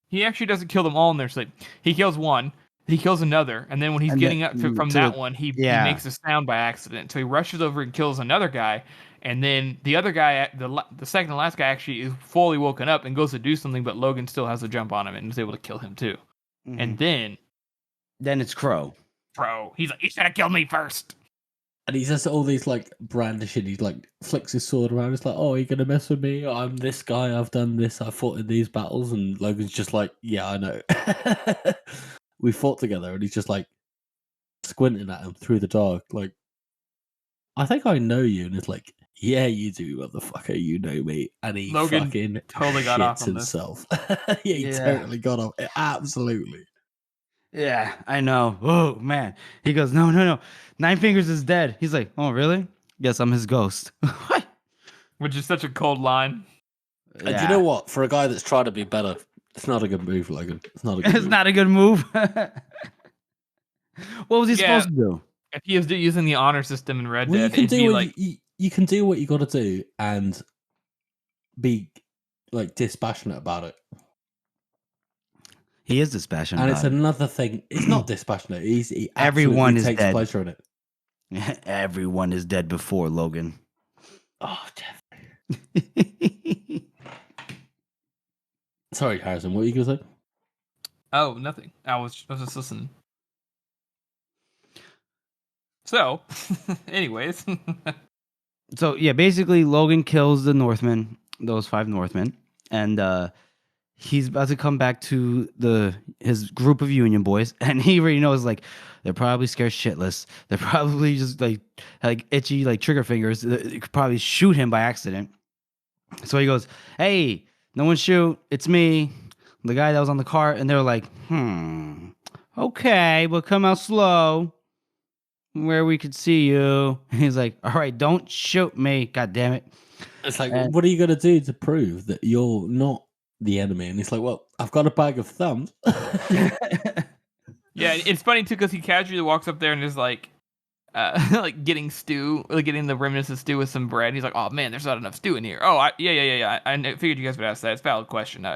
He actually doesn't kill them all in their sleep. He kills one, he kills another, and then when he's getting up from that one, he makes a sound by accident. So he rushes over and kills another guy, and then the other guy, the second and last guy, actually is fully woken up and goes to do something, but Logan still has a jump on him and is able to kill him too. Mm-hmm. And
then it's Crow.
He's like, you should have killed me first.
And he says all these like brandishing. He like flicks his sword around. It's like, oh, are you gonna mess with me? I'm this guy. I've done this. I fought in these battles. And Logan's just like, yeah, I know. We fought together, and he's just like squinting at him through the dark, like, I think I know you. And it's like, yeah, you do, motherfucker. You know me. And he
Logan
fucking
totally got off on
himself. He totally got off. Absolutely.
Yeah, I know. Oh man. He goes, no. 9 Fingers is dead. He's like, oh really? Guess I'm his ghost. What?
Which is such a cold line.
And you know what? For a guy that's trying to be better, it's not a good move, Logan. It's not a good
It's
move.
not a good move. What was he supposed to do?
If he was using the honor system in Red
Well,
Dead, it'd be like...
you can do what you got to do and be like dispassionate about it.
He is dispassionate.
And it's another thing. He's not dispassionate. He
Everyone is
takes
dead.
pleasure in it.
Everyone is dead before Logan.
Oh, Jeffrey. Sorry, Harrison. What were you going to say?
Oh, nothing. I was just listening. So, anyways.
So, yeah, basically, Logan kills the Northmen, those 5 Northmen, and he's about to come back to his group of Union boys, and he already knows, like, they're probably scared shitless. They're probably just, like itchy, like, trigger fingers. They could probably shoot him by accident. So he goes, hey, no one shoot. It's me, the guy that was on the cart. And they're like, okay, but come out slow, where we could see you. And he's like, all right, don't shoot me, god damn it.
It's like, what are you going to do to prove that you're not the enemy? And he's like, well, I've got a bag of thumbs.
Yeah, it's funny too because he casually walks up there and is like, like getting the remnants of stew with some bread. He's like, oh man, there's not enough stew in here. Oh, yeah. I figured you guys would ask that. It's a valid question.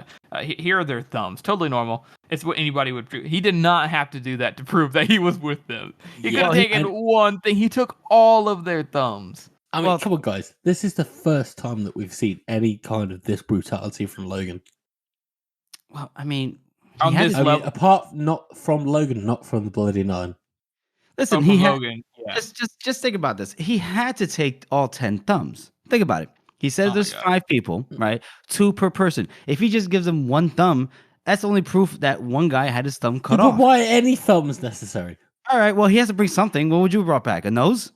Here are their thumbs. Totally normal. It's what anybody would prove. He did not have to do that to prove that he was with them. He could have taken one thing. He took all of their thumbs.
I mean, come on, guys. This is the first time that we've seen any kind of this brutality from Logan.
Well, I mean,
apart not from Logan, not from the Bloody Nine.
Listen,
Logan. Yeah.
Just think about this. He had to take all 10 thumbs. Think about it. He said there's 5 people, right? 2 per person. If he just gives them 1 thumb, that's only proof that one guy had his thumb cut off.
But why any thumbs necessary?
All right, well, he has to bring something. What would you have brought back? A nose?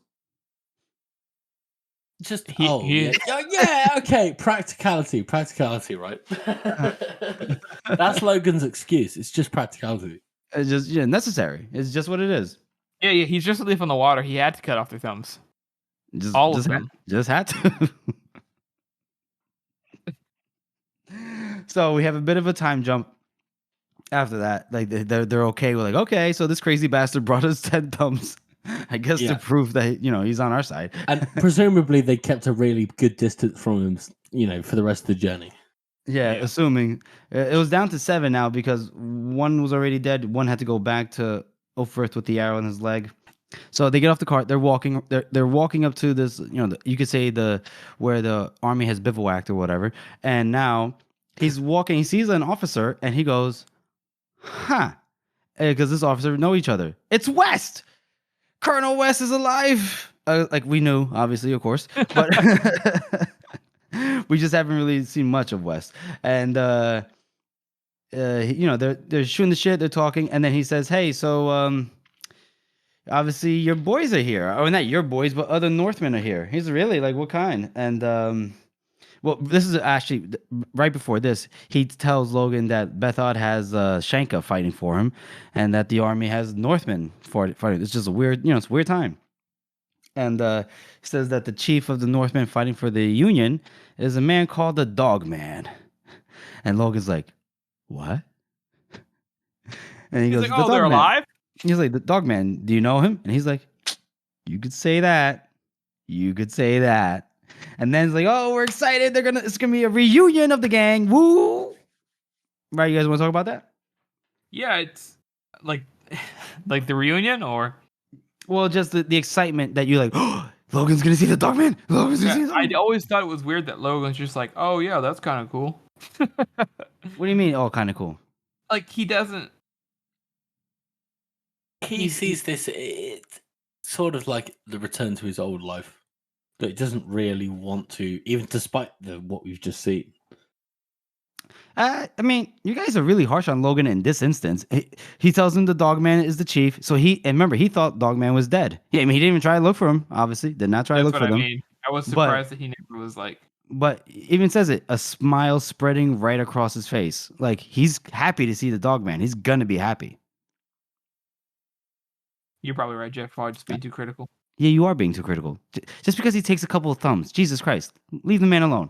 Just okay. Practicality, right? That's Logan's excuse. It's just practicality.
It's just necessary. It's just what it is.
Yeah. He's just a leaf on the water. He had to cut off their thumbs. All of them.
Just had to. So we have a bit of a time jump. After that, like they're okay. We're like, okay, so this crazy bastard brought us 10 thumbs. I guess to prove that he's on our side.
And presumably they kept a really good distance from him for the rest of the journey.
Yeah, assuming it was down to 7 now because one was already dead. One had to go back to Ulfrith with the arrow in his leg. So they get off the cart. They're walking. They're walking up to this. You could say where the army has bivouacked or whatever. And now he's walking. He sees an officer and he goes, "Huh," because this officer know each other. It's West. Colonel West is alive. Like we knew, obviously, of course, but. We just haven't really seen much of West, and they're shooting the shit, they're talking, and then he says, "Hey, so obviously your boys are here, or not your boys, but other Northmen are here." He's really like, "What kind?" And well, this is actually right before this. He tells Logan that Bethod has Shanka fighting for him, and that the army has Northmen fighting. It's just a weird, it's a weird time. And he says that the chief of the Northmen fighting for the Union is a man called the Dog Man. And Logan's like, "What?" And he goes,
like, "Oh, they're alive?"
He's like, "The Dog Man, do you know him?" And he's like, "You could say that. You could say that." And then he's like, "Oh, we're excited. It's gonna be a reunion of the gang. Woo!" Right? You guys want to talk about that?
Yeah, it's like the reunion, or
well, just the excitement that you're like, "Oh, Logan's gonna see the Dog Man. Logan's gonna see the Dog Man."
I always thought it was weird that Logan's just like, "Oh yeah, that's kind of cool."
What do you mean? Oh, kind of cool.
Like he doesn't.
He sees this. It's sort of like the return to his old life. But he doesn't really want to, even despite what we've just seen.
I mean, you guys are really harsh on Logan in this instance. He tells him the Dogman is the chief. So and remember, he thought Dogman was dead. Yeah, I mean, he didn't even try to look for him. Obviously, did not try to look for them.
Mean. I was surprised that he never was like.
But even says it, a smile spreading right across his face. Like he's happy to see the Dogman. He's gonna be happy.
You're probably right, Jeff. Probably just being too critical.
Yeah, you are being too critical. Just because he takes a couple of thumbs, Jesus Christ, leave the man alone.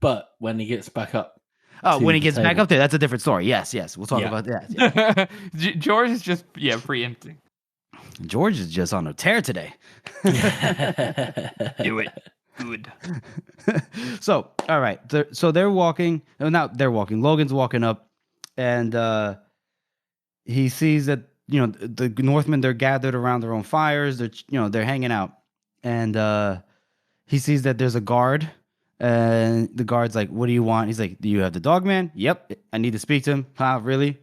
But when he gets back up.
Oh, when he gets back up there, that's a different story. Yes, we'll talk about that.
Yeah. George is just preempting.
George is just on a tear today.
Do it. Good.
So, all right. So they're walking. No, not they're walking. Logan's walking up, and he sees that the Northmen, they're gathered around their own fires. They're hanging out, and he sees that there's a guard. And the guard's like, "What do you want?" He's like, "Do you have the Dogman?" "Yep, I need to speak to him." "Huh, really?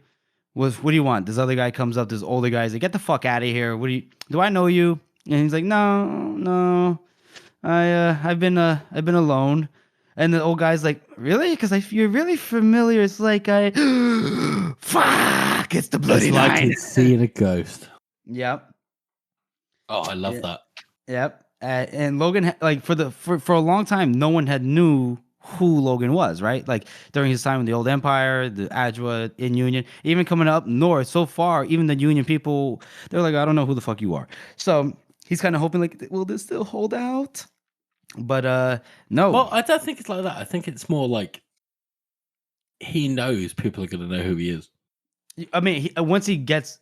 What do you want?" This other guy comes up, this older guy. He's like, "Get the fuck out of here. Do I know you?" And he's like, No. I've been alone." And the old guy's like, "Really? Because you're really familiar. It's like fuck, it's the Bloody Nine.
It's like he's seeing a ghost."
Yep.
Oh, I love that.
Yep. And Logan, for a long time, no one had knew who Logan was, right? Like during his time in the Old Empire, the Adwa in Union, even coming up north so far, even the Union people, they're like, "I don't know who the fuck you are." So he's kind of hoping, like, will this still hold out? But no.
Well, I don't think it's like that. I think it's more like he knows people are going to know who he is.
I mean, once he gets,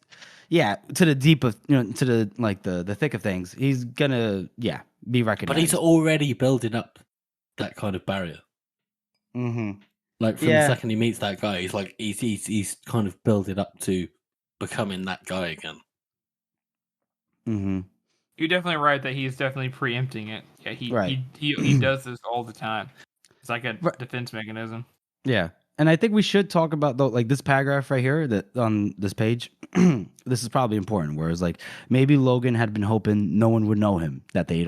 to the deep of, to the thick of things, he's gonna, be recognized.
But he's already building up that kind of barrier.
Mm-hmm.
Like from the second he meets that guy, he's like he's kind of building up to becoming that guy again.
Mm-hmm.
You're definitely right that he's definitely preempting it. Yeah, he does this all the time. It's like a defense mechanism.
Yeah. And I think we should talk about this paragraph right here that on this page. This is probably important. Whereas maybe Logan had been hoping no one would know him, that they'd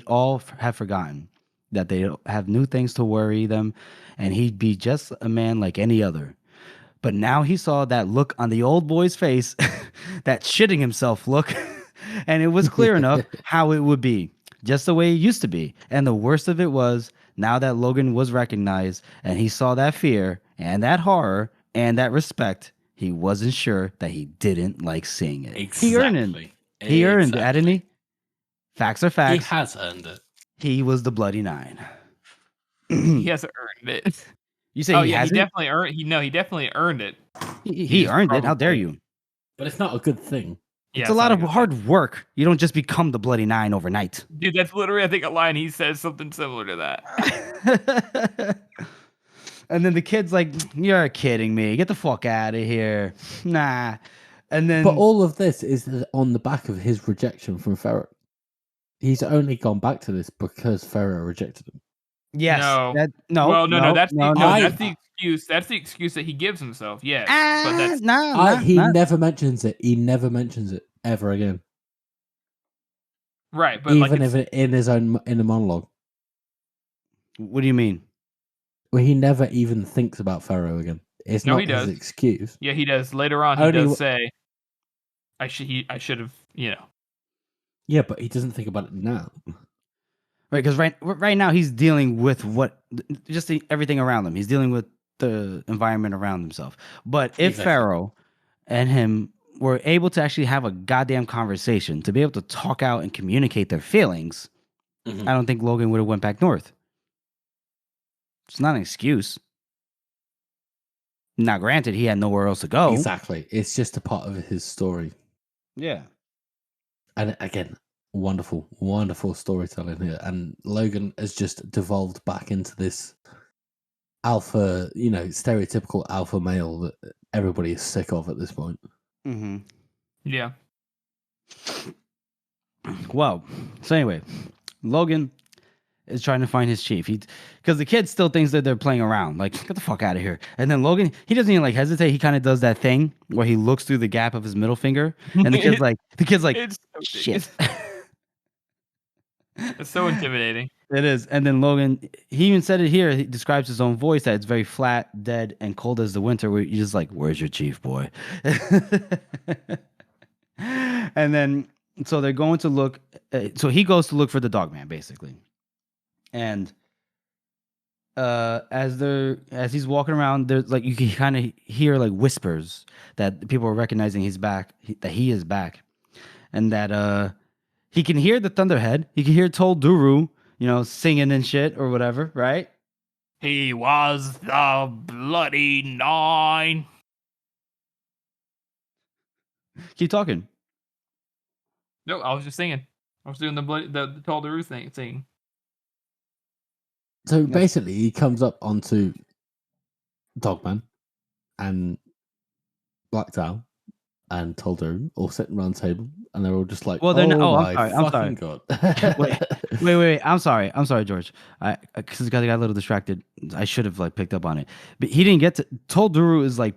all have forgotten, that they have new things to worry them, and he'd be just a man like any other. But now he saw that look on the old boy's face, that shitting himself look, and it was clear enough how it would be, just the way it used to be. And the worst of it was, now that Logan was recognized and he saw that fear and that horror and that respect, he wasn't sure that he didn't like seeing it.
Exactly.
He earned it. He earned it, hadn't he? Facts are facts.
He has earned it.
He was the Bloody Nine.
He hasn't earned it.
You say he hasn't?
He definitely earned. He definitely earned it.
He earned it. How dare you?
But it's not a good thing.
It's a lot of hard work. You don't just become the Bloody Nine overnight.
Dude, that's literally, I think, a line he says something similar to that.
And then the kid's like, "You're kidding me. Get the fuck out of here." Nah. And then
But all of this is on the back of his rejection from Pharaoh. He's only gone back to this because Pharaoh rejected him.
yes.
No.
No.
That's
no.
the excuse. That's the excuse that he gives himself. Yes, but that's
He never mentions it. He never mentions it ever again.
right. But
Even
like,
if it in his own inner monologue,
What do you mean?
where he never even thinks about Pharaoh again. It's
No,
not
he
his
does.
excuse.
yeah, he does later on. He
Only
does say, I should have,
Yeah, but he doesn't think about it now.
Right, because right now he's dealing with everything around him. He's dealing with the environment around himself. But if
Exactly.
Pharaoh and him were able to actually have a goddamn conversation, to be able to talk out and communicate their feelings,
Mhm.
I don't think Logan would have went back north. It's not an excuse. Now, granted, he had nowhere else to go.
Exactly. It's just a part of his story.
Yeah.
And again, wonderful, wonderful storytelling here. And Logan has just devolved back into this alpha, stereotypical alpha male that everybody is sick of at this point.
Mm-hmm.
yeah.
Well, so anyway, Logan is trying to find his chief. Because the kid still thinks that they're playing around. Like, get the fuck out of here. And then Logan, he doesn't even like hesitate. He kind of does that thing where he looks through the gap of his middle finger, and the kid's like,
It's
shit.
It's so intimidating.
It is. And then Logan, he even said it here. He describes his own voice that it's very flat, dead, and cold as the winter. Where you're just like, "Where's your chief, boy?" And then, so they're going to look. So he goes to look for the dog man, basically. And as he's walking around, there's like you can kind of hear like whispers that people are recognizing he's back, that he is back, and that he can hear the Thunderhead. He can hear Tol Duru, singing and shit or whatever, right?
He was the Bloody Nine.
Keep talking.
No, I was just singing. I was doing the Tall the Roof thing. Singing.
So basically, he comes up onto Dogman and Black Owl and Toldo all sitting around the table, and they're all just like,
Well, they're not. Oh,
my
I'm sorry.
fucking god!
Wait. I'm sorry, George. Because I got a little distracted. I should have like picked up on it, but he didn't get to. Tol Duru is like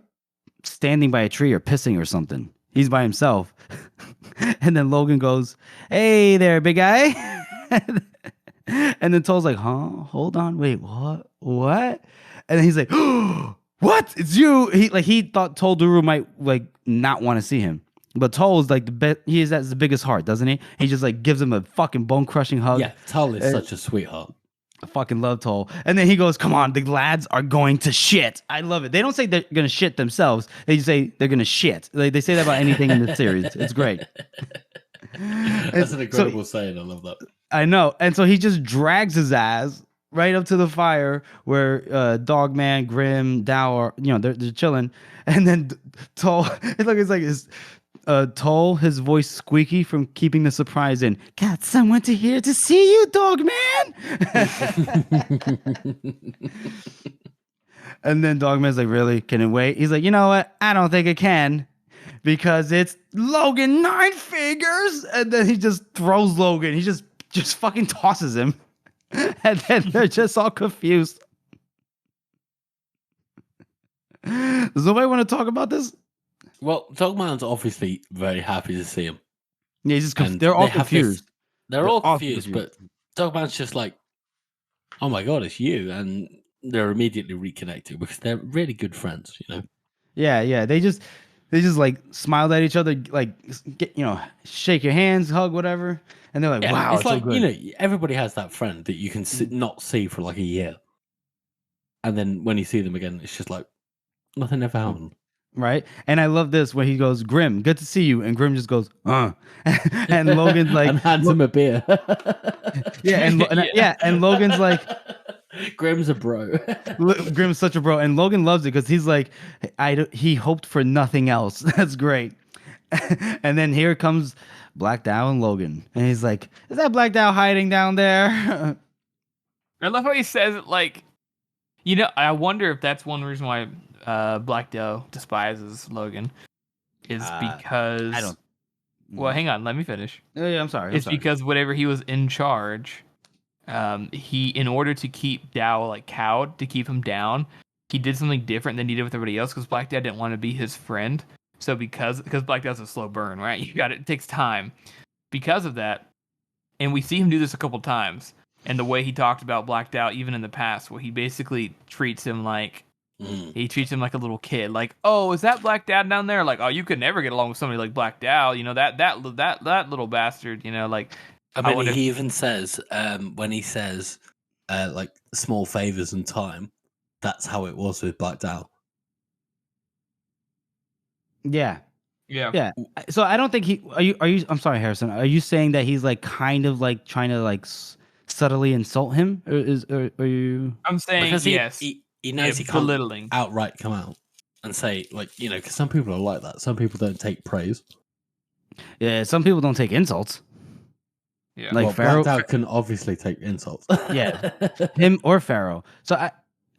standing by a tree or pissing or something. He's by himself, and then Logan goes, "Hey there, big guy." And then Tol's like, "Huh? Hold on, wait, what? And then he's like, "Oh, what? It's you?" He thought Tol Duru might like not want to see him, but Tol is like he has the biggest heart, doesn't he? He just like gives him a fucking bone crushing hug.
Yeah, Tol is such a sweetheart.
I fucking love Tol. And then he goes, "Come on, the lads are going to shit." I love it. They don't say they're gonna shit themselves. They just say they're gonna shit. They say that about anything in this series. It's great.
That's an incredible saying. I love that.
I know. And so he just drags his ass right up to the fire where Dogman, Grim, Dow are, they're chilling. And then Tol, it's like his Tol, his voice squeaky from keeping the surprise in. "Got someone to here to see you, Dogman." And then Dogman's like, "Really? Can it wait?" He's like, "You know what? I don't think it can. Because it's Logan 9 figures." And then he just throws Logan. He just fucking tosses him. And then they're just all confused. Does nobody want to talk about this?
Well, Dogman's obviously very happy to see him.
Yeah, he's just
And
they're all
they have
confused.
They're all confused, but Dogman's just like, "Oh my god, it's you!" And they're immediately reconnected because they're really good friends,
Yeah. They just like smiled at each other, like shake your hands, hug, whatever. And they're like,
Yeah,
"Wow,
it's like
so good."
everybody has that friend that you can not see for like a year, and then when you see them again, it's just like nothing ever happened.
Right? And I love this when he goes, "Grim, good to see you." And Grim just goes, and Logan's like,
and hands him a beer.
And Logan's like,
Grim's a bro.
Grim's such a bro, and Logan loves it because he's like, he hoped for nothing else. That's great. And then here comes Black Dow and Logan, and he's like, "Is that Black Dow hiding down there?"
I love how he says it like, I wonder if that's one reason why Black Doe despises Logan is because
I don't.
Well, hang on, let me finish.
Yeah, I'm sorry.
It's because whenever he was in charge, he in order to keep Dow like cowed, to keep him down, he did something different than he did with everybody else because Black Dow didn't want to be his friend. So because Black Dow's a slow burn, right? It takes time. Because of that, and we see him do this a couple times. And the way he talked about Black Dow, even in the past, where he basically treats him like he treats him like a little kid. Like, oh, is that Black Dow down there? Like, oh, you could never get along with somebody like Black Dow. That little bastard. Like.
I mean, he even says when he says like small favors and time, that's how it was with Black Dow.
Yeah.
Yeah.
So I don't think he. Are you? I'm sorry, Harrison. Are you saying that he's like kind of like trying to like subtly insult him, or are you?
I'm saying
because
yes.
He knows he can't
belittling.
outright come out and say like because some people are like that. Some people don't take praise.
Yeah, some people don't take insults.
Yeah,
like Pharaoh
Black Dow can obviously take insults.
Yeah, him or Pharaoh.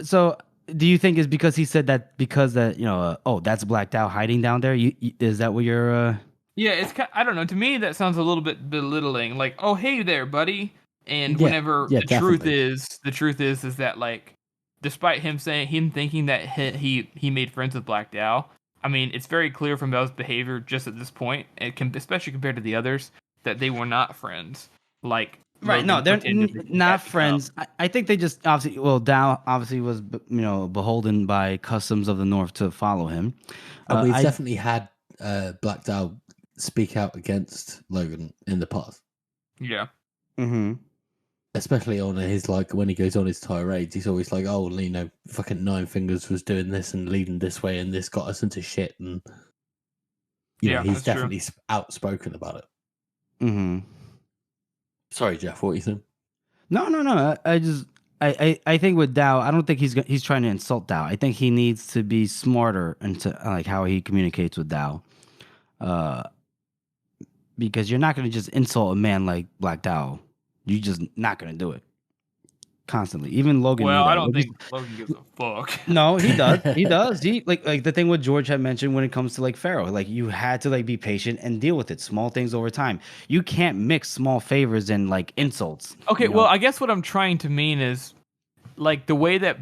So do you think it's because he said that that's Black Dow hiding down there? Is that what you're?
Yeah, it's I don't know. To me, that sounds a little bit belittling. Like, oh, hey there, buddy. And
Yeah,
whenever
yeah,
the truth is that like, despite him thinking that he made friends with Black Dow, I mean, it's very clear from Bell's behavior just at this point, especially compared to the others, that they were not friends. Like,
right? No, they're not friends. I think they just obviously. Well, Dow obviously was beholden by customs of the North to follow him.
We've definitely had Black Dow speak out against Logan in the past.
Yeah.
Mm-hmm.
Especially on his like when he goes on his tirades, he's always like, "Oh, fucking Nine Fingers was doing this and leading this way, and this got us into shit." And he's definitely outspoken about it.
Mm-hmm.
Sorry, Jeff. What you saying?
No. I think with Dow, I don't think he's trying to insult Dow. I think he needs to be smarter into like how he communicates with Dow. Because you're not going to just insult a man like Black Dow. You're just not going to do it constantly. Even Logan.
Well, I don't think Logan gives a fuck.
No, he does. He does. He like the thing what George had mentioned when it comes to like Pharaoh. Like you had to like be patient and deal with it. Small things over time. You can't mix small favors and like insults.
Okay, well, I guess what I'm trying to mean is like the way that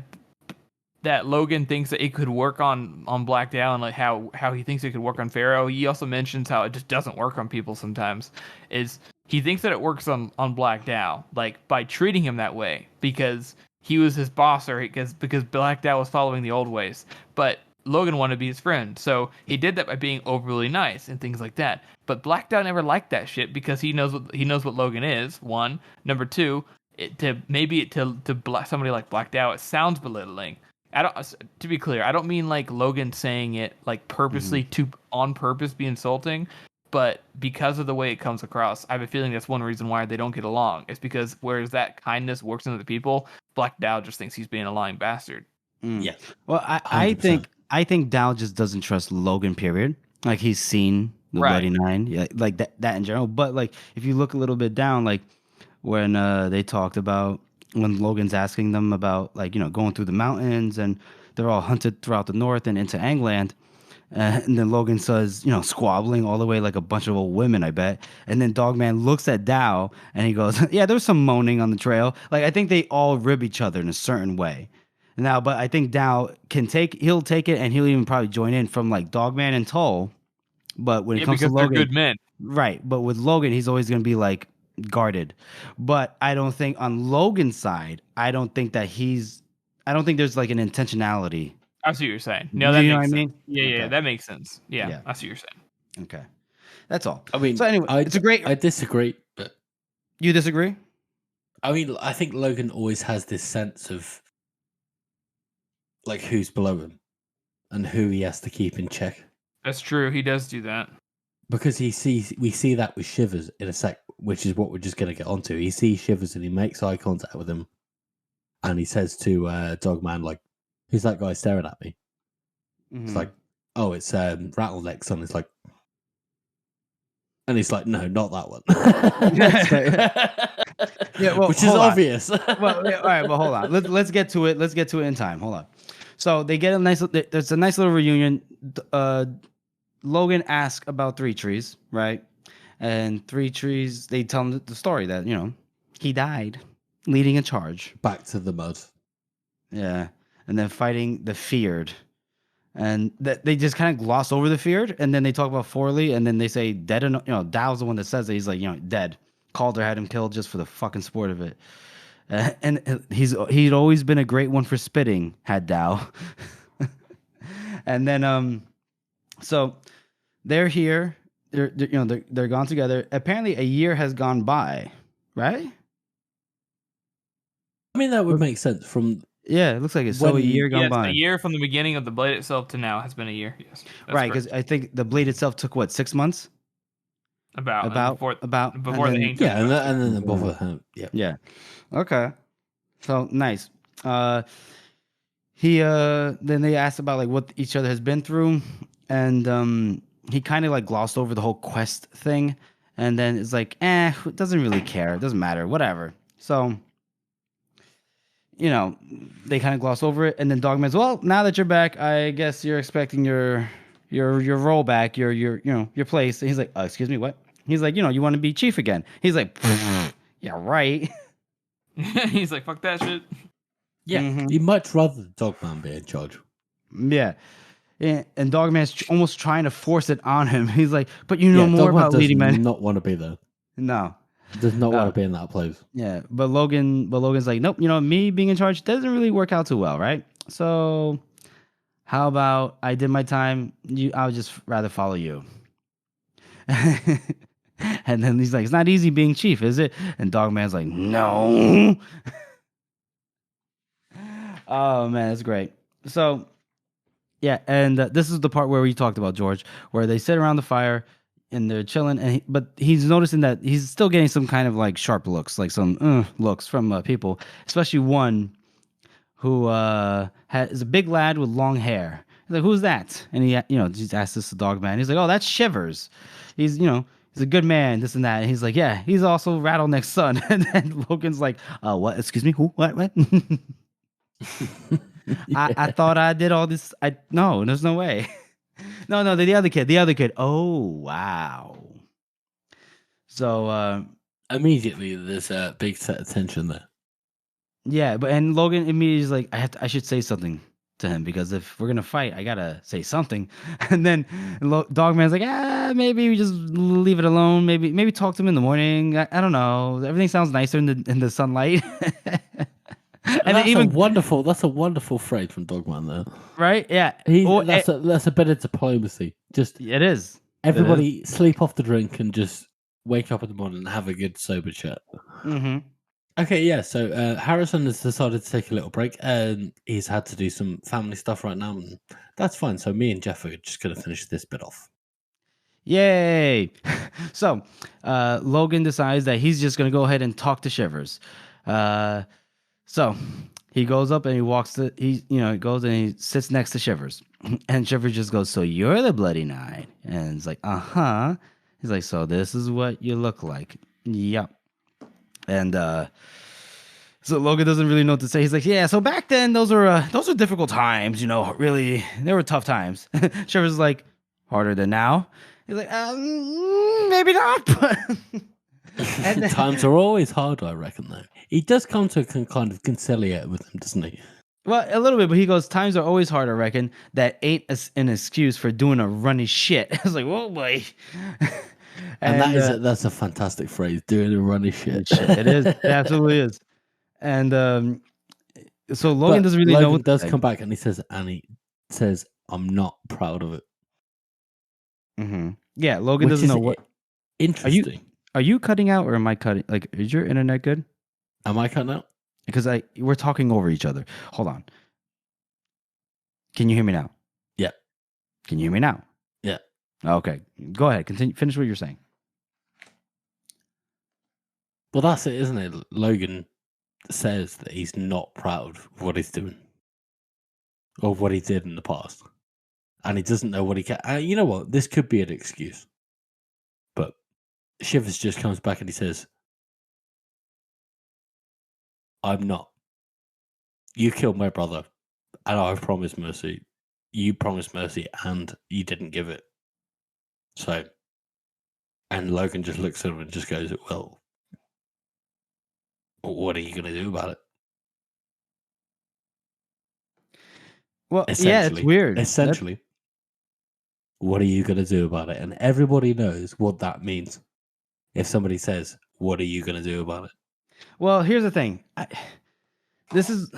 Logan thinks that it could work on Black Dow and like how he thinks it could work on Pharaoh. He also mentions how it just doesn't work on people sometimes. Is he thinks that it works on Black Dow, like by treating him that way because he was his boss or because Black Dow was following the old ways. But Logan wanted to be his friend, so he did that by being overly nice and things like that. But Black Dow never liked that shit because he knows what Logan is. One, number two, to somebody like Black Dow, it sounds belittling. To be clear, I don't mean like Logan saying it like purposely to on purpose be insulting, but because of the way it comes across, I have a feeling that's one reason why they don't get along. It's because whereas that kindness works into the people, Black Dow just thinks he's being a lying bastard.
Yeah.
Well, I think Dow just doesn't trust Logan. Period. Like he's seen the Bloody Nine, yeah, like that in general. But like if you look a little bit down, like when they talked about. When Logan's asking them about like going through the mountains and they're all hunted throughout the north and into England, and then Logan says squabbling all the way like a bunch of old women, I bet. And then Dogman looks at Dow and he goes, yeah, there's some moaning on the trail. Like I think they all rib each other in a certain way. Now, but I think Dow he'll take it and he'll even probably join in from like Dogman and Tull. But when it comes to Logan,
they're good men,
right? But with Logan, he's always gonna be like guarded. But I don't think on Logan's side, I don't think there's like an intentionality.
I see what you're saying. No, that
you know
makes
what I
sense.
mean?
Yeah,
Okay.
that makes sense. Yeah, I see what you're saying.
Okay. That's all.
I mean,
so anyway, it's a great.
I disagree, but
You disagree?
I mean, I think Logan always has this sense of like who's below him and who he has to keep in check.
That's true. He does do that.
Because we see that with Shivers in a sec, which is what we're just going to get onto. He sees Shivers and he makes eye contact with him, and he says to Dogman, like, "Who's that guy staring at me?" It's like, "Oh, it's Rattleneck's son." It's like, And he's like, no, not that one.
Yeah, well,
which is
hold on.
obvious.
Well, yeah, all right, but hold on. Let's get to it. Let's get to it in time. Hold on. So they get a nice. There's a nice little reunion. Logan asks about Three Trees, right? And Three Trees, they tell him the story that he died leading a charge.
Back to the mud.
Yeah, and then fighting the Feared, and that they just kind of gloss over the Feared, and then they talk about Forley, and then they say dead. And Dow's the one that says that he's like dead. Calder had him killed just for the fucking sport of it. And he'd always been a great one for spitting, had Dow. And then so they're here. They're gone together. Apparently, a year has gone by, right?
I mean, that would make sense from.
Yeah, it looks like it's a year gone by.
A year from the beginning of the blade itself to now has been a year. Yes,
right, because I think the blade itself took what, 6 months? Before
the ancient.
Yeah, and then the bother.
Yeah. Okay. So nice. He then they asked about like what each other has been through, and he kind of like glossed over the whole quest thing, and then it's like, it doesn't really care. It doesn't matter. Whatever. So they kind of gloss over it, and then Dogman's, well, now that you're back, I guess you're expecting your role back, your place. And he's like, excuse me, what? He's like, you want to be chief again. He's like, yeah, right.
He's like, fuck that shit.
Yeah, he'd much rather Dogman be in charge.
Yeah. And Dogman's almost trying to force it on him. He's like, but more
Dogman
about leading men.
Does not want to be there.
No.
Does not want to be in that place.
Yeah, but Logan's like, nope, me being in charge doesn't really work out too well, right? So how about I did my time, I would just rather follow you. And then he's like, it's not easy being chief, is it? And Dogman's like, no. Oh man, that's great. So yeah, and this is the part where we talked about George, where they sit around the fire and they're chilling, but he's noticing that he's still getting some kind of like sharp looks, like some looks from people, especially one who is a big lad with long hair. He's like, who's that? And he just asks this to Dogman. He's like, oh, that's Shivers. He's he's a good man, this and that. And he's like, yeah, he's also Rattleneck's son. And then Logan's like, what? Excuse me? Who? What? I thought I did all this. No, there's no way. No, the other kid. Oh, wow. So
immediately there's a big set of tension there.
Yeah, and Logan immediately is like, I should say something to him, because if we're gonna fight, I gotta say something. And then Dogman's like, maybe we just leave it alone. Maybe talk to him in the morning. I don't know. Everything sounds nicer in the sunlight.
And that's a wonderful phrase from Dogman there.
Right? Yeah.
That's a bit of diplomacy. Just
it is.
Everybody sleep off the drink and just wake up in the morning and have a good sober chat.
Mm-hmm.
Okay, yeah. So Harrison has decided to take a little break, and he's had to do some family stuff right now, and that's fine. So me and Jeff are just going to finish this bit off.
Yay! So Logan decides that he's just going to go ahead and talk to Shivers. So he goes up and he goes and he sits next to Shivers, and Shivers just goes, "So you're the Bloody Knight?" And he's like, "Uh-huh." He's like, "So this is what you look like." Yep. And so Logan doesn't really know what to say. He's like, "Yeah, so back then those were difficult times, really, they were tough times." Shivers is like, "Harder than now?" He's like, maybe not, but
and then, times are always hard, I reckon, though. He does come to kind of conciliate with them, doesn't he?
Well, a little bit, but he goes, times are always hard, I reckon. That ain't an excuse for doing a runny shit. I was like, whoa, boy.
And that's a fantastic phrase, doing a runny shit.
It is. It absolutely is. And so Logan doesn't really know what
does come back and he says, I'm not proud of it.
Mm-hmm. Yeah, Logan doesn't know what.
Interesting.
Are you cutting out, or am I cutting? Like, is your internet good?
Am I cutting out?
Because we're talking over each other. Hold on. Can you hear me now?
Yeah.
Can you hear me now?
Yeah.
Okay. Go ahead. Continue. Finish what you're saying.
Well, that's it, isn't it? Logan says that he's not proud of what he's doing, or what he did in the past, and he doesn't know what he can. You know what? This could be an excuse, but Shivers just comes back and he says, I'm not. You killed my brother, and I promised mercy. You promised mercy, and you didn't give it. So, and Logan just looks at him and just goes, well, what are you going to do about it?
Well, yeah, it's weird.
Essentially, what are you going to do about it? And everybody knows what that means. If somebody says, what are you going to do about it?
Well, here's the thing. This is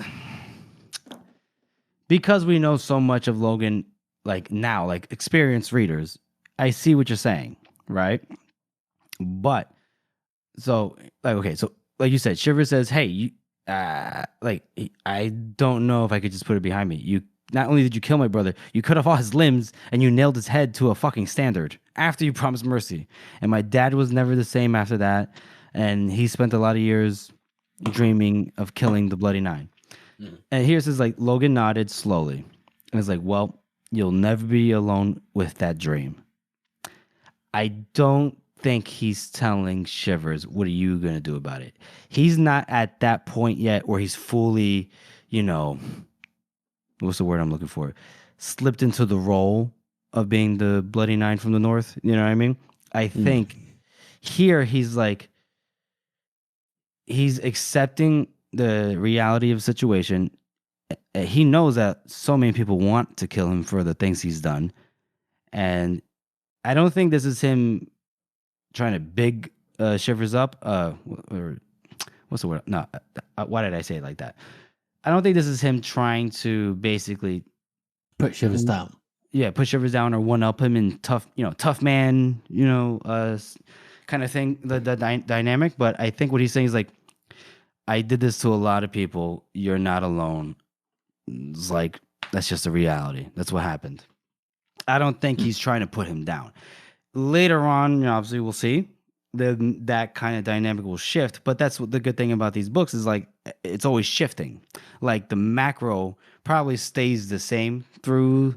because we know so much of Logan, like now, like experienced readers. I see what you're saying, right? But so, like, okay, so like you said, Shiver says, "Hey, you, like, I don't know if I could just put it behind me. You not only did you kill my brother, you cut off all his limbs and you nailed his head to a fucking standard after you promised mercy. And my dad was never the same after that, and he spent a lot of years dreaming of killing the Bloody Nine." And here's his like Logan nodded slowly, and it's like, "Well, you'll never be alone with that dream." I don't think he's telling Shivers, what are you going to do about it? He's not at that point yet where he's fully, what's the word I'm looking for? Slipped into the role of being the Bloody Nine from the North. You know what I mean? I think here he's like, he's accepting the reality of the situation. He knows that so many people want to kill him for the things he's done. And I don't think this is him trying to big Shivers up. Or what's the word? No, why did I say it like that? I don't think this is him trying to basically
put Shivers down.
Yeah, put Shivers down or one up him in tough man, kind of thing. The dynamic. But I think what he's saying is like, I did this to a lot of people. You're not alone. It's like, that's just a reality. That's what happened. I don't think he's trying to put him down. Later on, obviously, we'll see. Then that kind of dynamic will shift. But that's what the good thing about these books is, like, it's always shifting. Like the macro probably stays the same through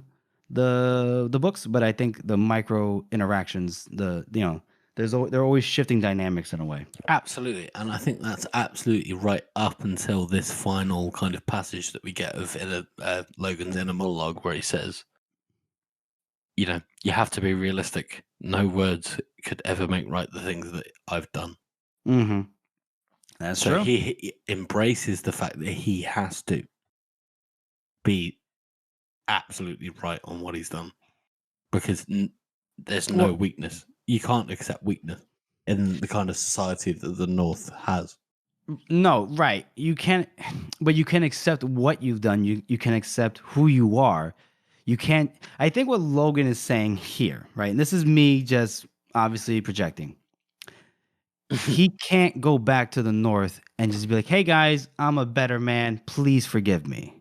the books, but I think the micro interactions, they're always shifting dynamics in a way.
Absolutely, and I think that's absolutely right up until this final kind of passage that we get of Logan's inner monologue, where he says, you have to be realistic. No words could ever make right the things that I've done.
Mm-hmm. That's true.
He embraces the fact that he has to be absolutely right on what he's done, because there's no weakness. You can't accept weakness in the kind of society that the North has.
No, right. You can't, but you can accept what you've done. You can accept who you are. You can't. I think what Logan is saying here, right? And this is me just obviously projecting. He can't go back to the North and just be like, "Hey guys, I'm a better man. Please forgive me.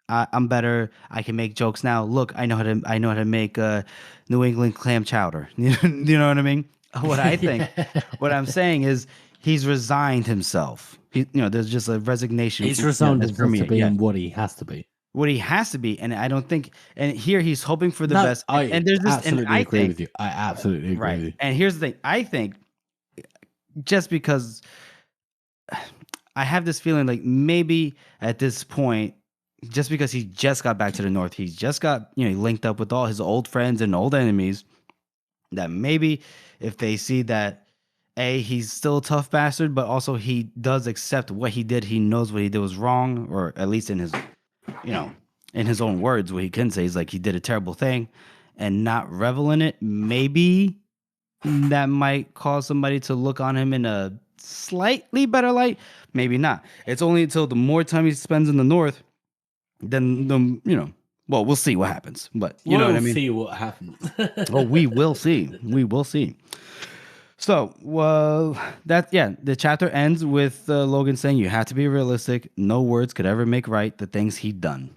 I'm better. I can make jokes now. Look, I know how to make New England clam chowder." You know what I mean? What I think, what I'm saying is, he's resigned himself. There's just a resignation.
He's resigned himself to being what he has to be.
What he has to be, and I don't think. And here he's hoping for the best. And there's this,
absolutely
and I
agree
think,
with you. I absolutely agree with you.
And here's the thing. I think just because I have this feeling like maybe at this point, just because he just got back to the North, he's just got linked up with all his old friends and old enemies, that maybe if they see that he's still a tough bastard, but also he does accept what he did, he knows what he did was wrong, or at least in his in his own words, what he can say is like, he did a terrible thing, and not revel in it, maybe that might cause somebody to look on him in a slightly better light. Maybe not. It's only until the more time he spends in the North, then well, we'll see what happens. But you know what I mean?
We'll see what happens.
Oh, we will see. We will see. So, the chapter ends with Logan saying, "You have to be realistic. No words could ever make right the things he'd done."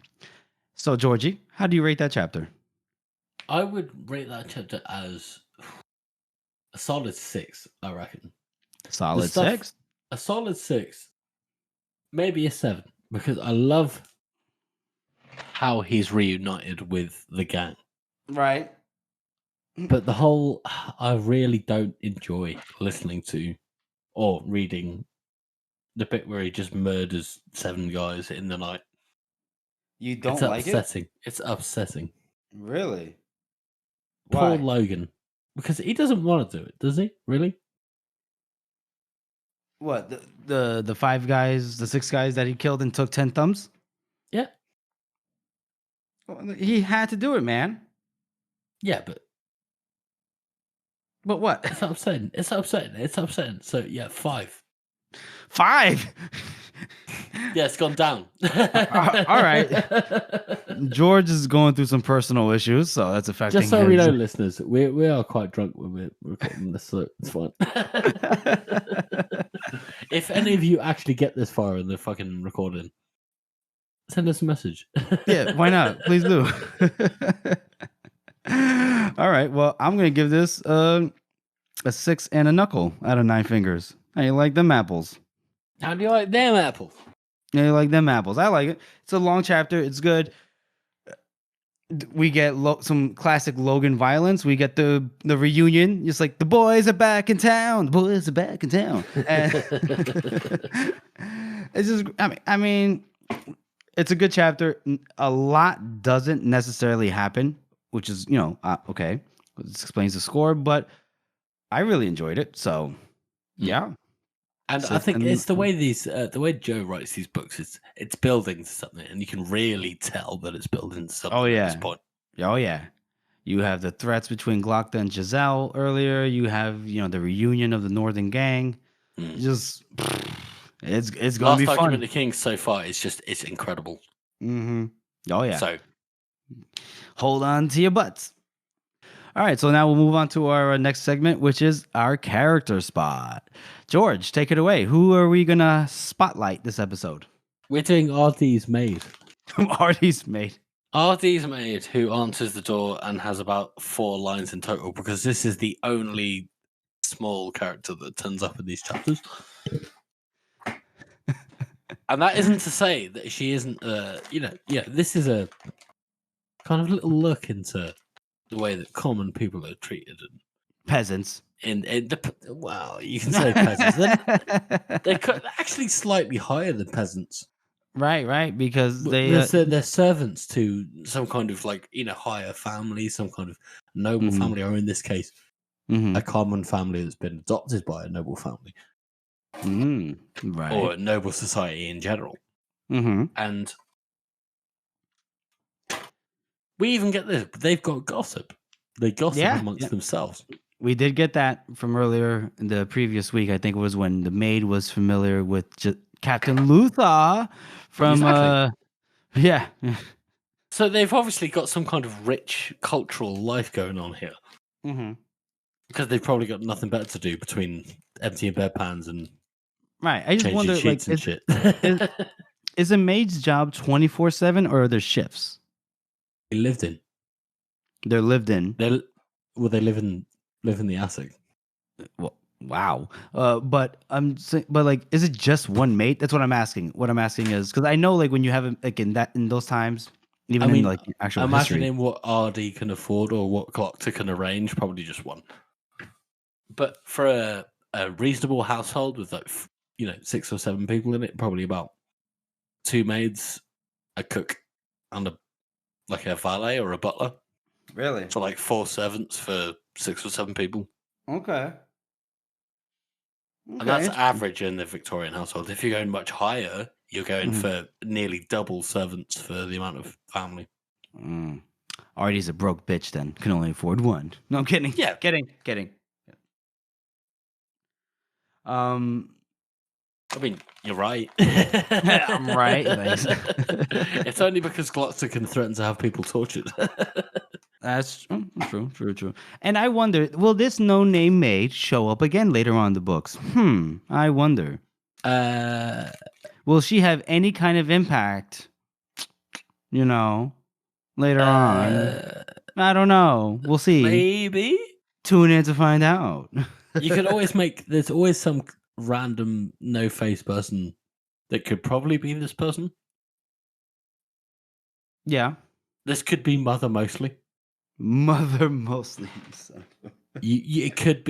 So, Georgie, how do you rate that chapter?
I would rate that chapter as a solid 6, I reckon.
Solid 6?
A solid 6. Maybe a 7. Because I love how he's reunited with the gang.
Right.
But the whole, I really don't enjoy listening to or reading the bit where he just murders 7 guys in the night.
You
It's
don't like it?
upsetting. It's upsetting.
Really?
Poor
Why?
Logan. Because he doesn't want to do it, does he? Really?
What the 5 guys, the 6 guys that he killed and took 10 thumbs?
Yeah.
Well, he had to do it, man.
Yeah, but
But what?
it's upsetting. It's upsetting. It's upsetting. So, yeah, 5.
5.
Yeah, it's gone down.
All right. George is going through some personal issues, so that's affecting
Just so we
his-
know, listeners, we are quite drunk when we're recording this, so it's fine. If any of you actually get this far in the fucking recording, send us a message.
Yeah, why not? Please do. All right. Well, I'm gonna give this a 6 and a knuckle out of 9 fingers. How you like them apples?
How do you like them apples?
Yeah, you like them apples. I like it. It's a long chapter. It's good. We get some classic Logan violence. We get the reunion. Just like the boys are back in town. The boys are back in town. And it's just. I mean, it's a good chapter. A lot doesn't necessarily happen, which is okay. This explains the score, but I really enjoyed it. So yeah.
And
So-
I think
and-
it's the way the way Joe writes these books. It's building to something, and you can really tell that it's building to something
Oh,
at
yeah.
this point.
Oh yeah. You have the threats between Glockta and Giselle earlier. You have, the reunion of the Northern Gang.
Mm.
Just it's gonna
Last
be
Argument
fun.
of Kings so far is it's incredible.
Mm-hmm. Oh yeah.
So
Hold on to your butts. All right, so now we'll move on to our next segment, which is our character spot. George, take it away. Who are we gonna spotlight this episode?
we're doing RD's maid.
Artie's mate.
RD's maid who answers the door and has about 4 lines in total because this is the only small character that turns up in these chapters. And that isn't to say that she isn't, this is a kind of little look into the way that common people are treated.
Peasants.
Well, you can say peasants. They're actually slightly higher than peasants.
right, because they
They're servants to some kind of higher family, some kind of noble
Mhm.
family, or in this case,
Mhm.
a common family that's been adopted by a noble family
Right.
or a noble society in general.
Mm-hmm.
And we even get this. They've got gossip. They gossip
Yeah,
amongst
yeah.
themselves.
We did get that from earlier in the previous week. I think it was when the maid was familiar with Captain Luthor from yeah.
So they've obviously got some kind of rich cultural life going on here
Mm-hmm.
because they've probably got nothing better to do between emptying bedpans and
Right. I just
changing
wonder,
sheets
like,
and shit.
is a maid's job 24/7 or are there shifts?
They lived in.
They're lived in.
They live in the attic.
Well, wow. But like, is it just one mate? That's what I'm asking. What I'm asking is because I know, like, when you have like in those times, even in like actual history.
Imagining what RD can afford or what Glockta can arrange, probably just one. But for a reasonable household with 6 or 7 people in it, probably about 2 maids, a cook, and a valet or a butler.
Really?
So 4 servants for 6 or 7 people.
Okay.
And that's average in the Victorian household. If you're going much higher, you're going
Mhm.
for nearly double servants for the amount of family.
Artie's a broke bitch then. Can only afford one. No, I'm kidding.
Yeah.
Kidding.
I mean, you're right.
I'm right. Thanks.
It's only because Glockta can threaten to have people tortured.
That's true. And I wonder, will this no-name maid show up again later on in the books? I wonder. Will she have any kind of impact, later on? I don't know. We'll see.
Maybe.
Tune in to find out.
You could always there's always some random no-face person that could probably be this person.
Yeah.
This could be Mother mostly.
Mother Mosley. Son.
It could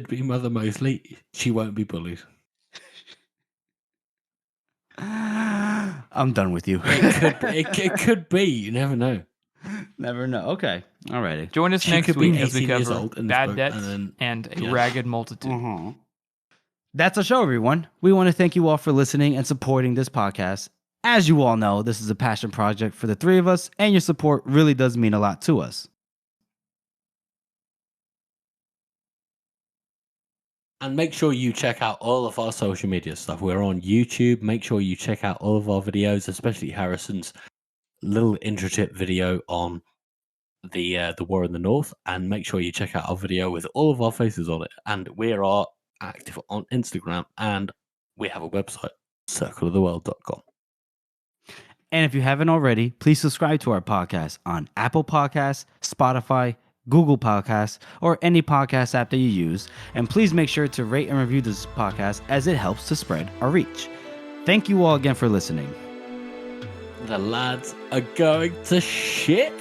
be Mother Mosley. She won't be bullied.
I'm done with you.
It could be. You never know.
Never know. Okay. Alrighty.
Join us
She
next
could be
week as we
18 years
cover
old in this
bad
book,
debts
and
and,
then-
a
yeah.
ragged multitude.
Uh-huh. That's our show, everyone. We want to thank you all for listening and supporting this podcast. As you all know, this is a passion project for the three of us, and your support really does mean a lot to us.
And make sure you check out all of our social media stuff. We're on YouTube. Make sure you check out all of our videos, especially Harrison's little intricate video on the war in the north. And make sure you check out our video with all of our faces on it. And we are active on Instagram, and we have a website, circleoftheworld.com.
And if you haven't already, please subscribe to our podcast on Apple Podcasts, Spotify, Google Podcasts, or any podcast app that you use. And please make sure to rate and review this podcast as it helps to spread our reach. Thank you all again for listening.
The lads are going to shit.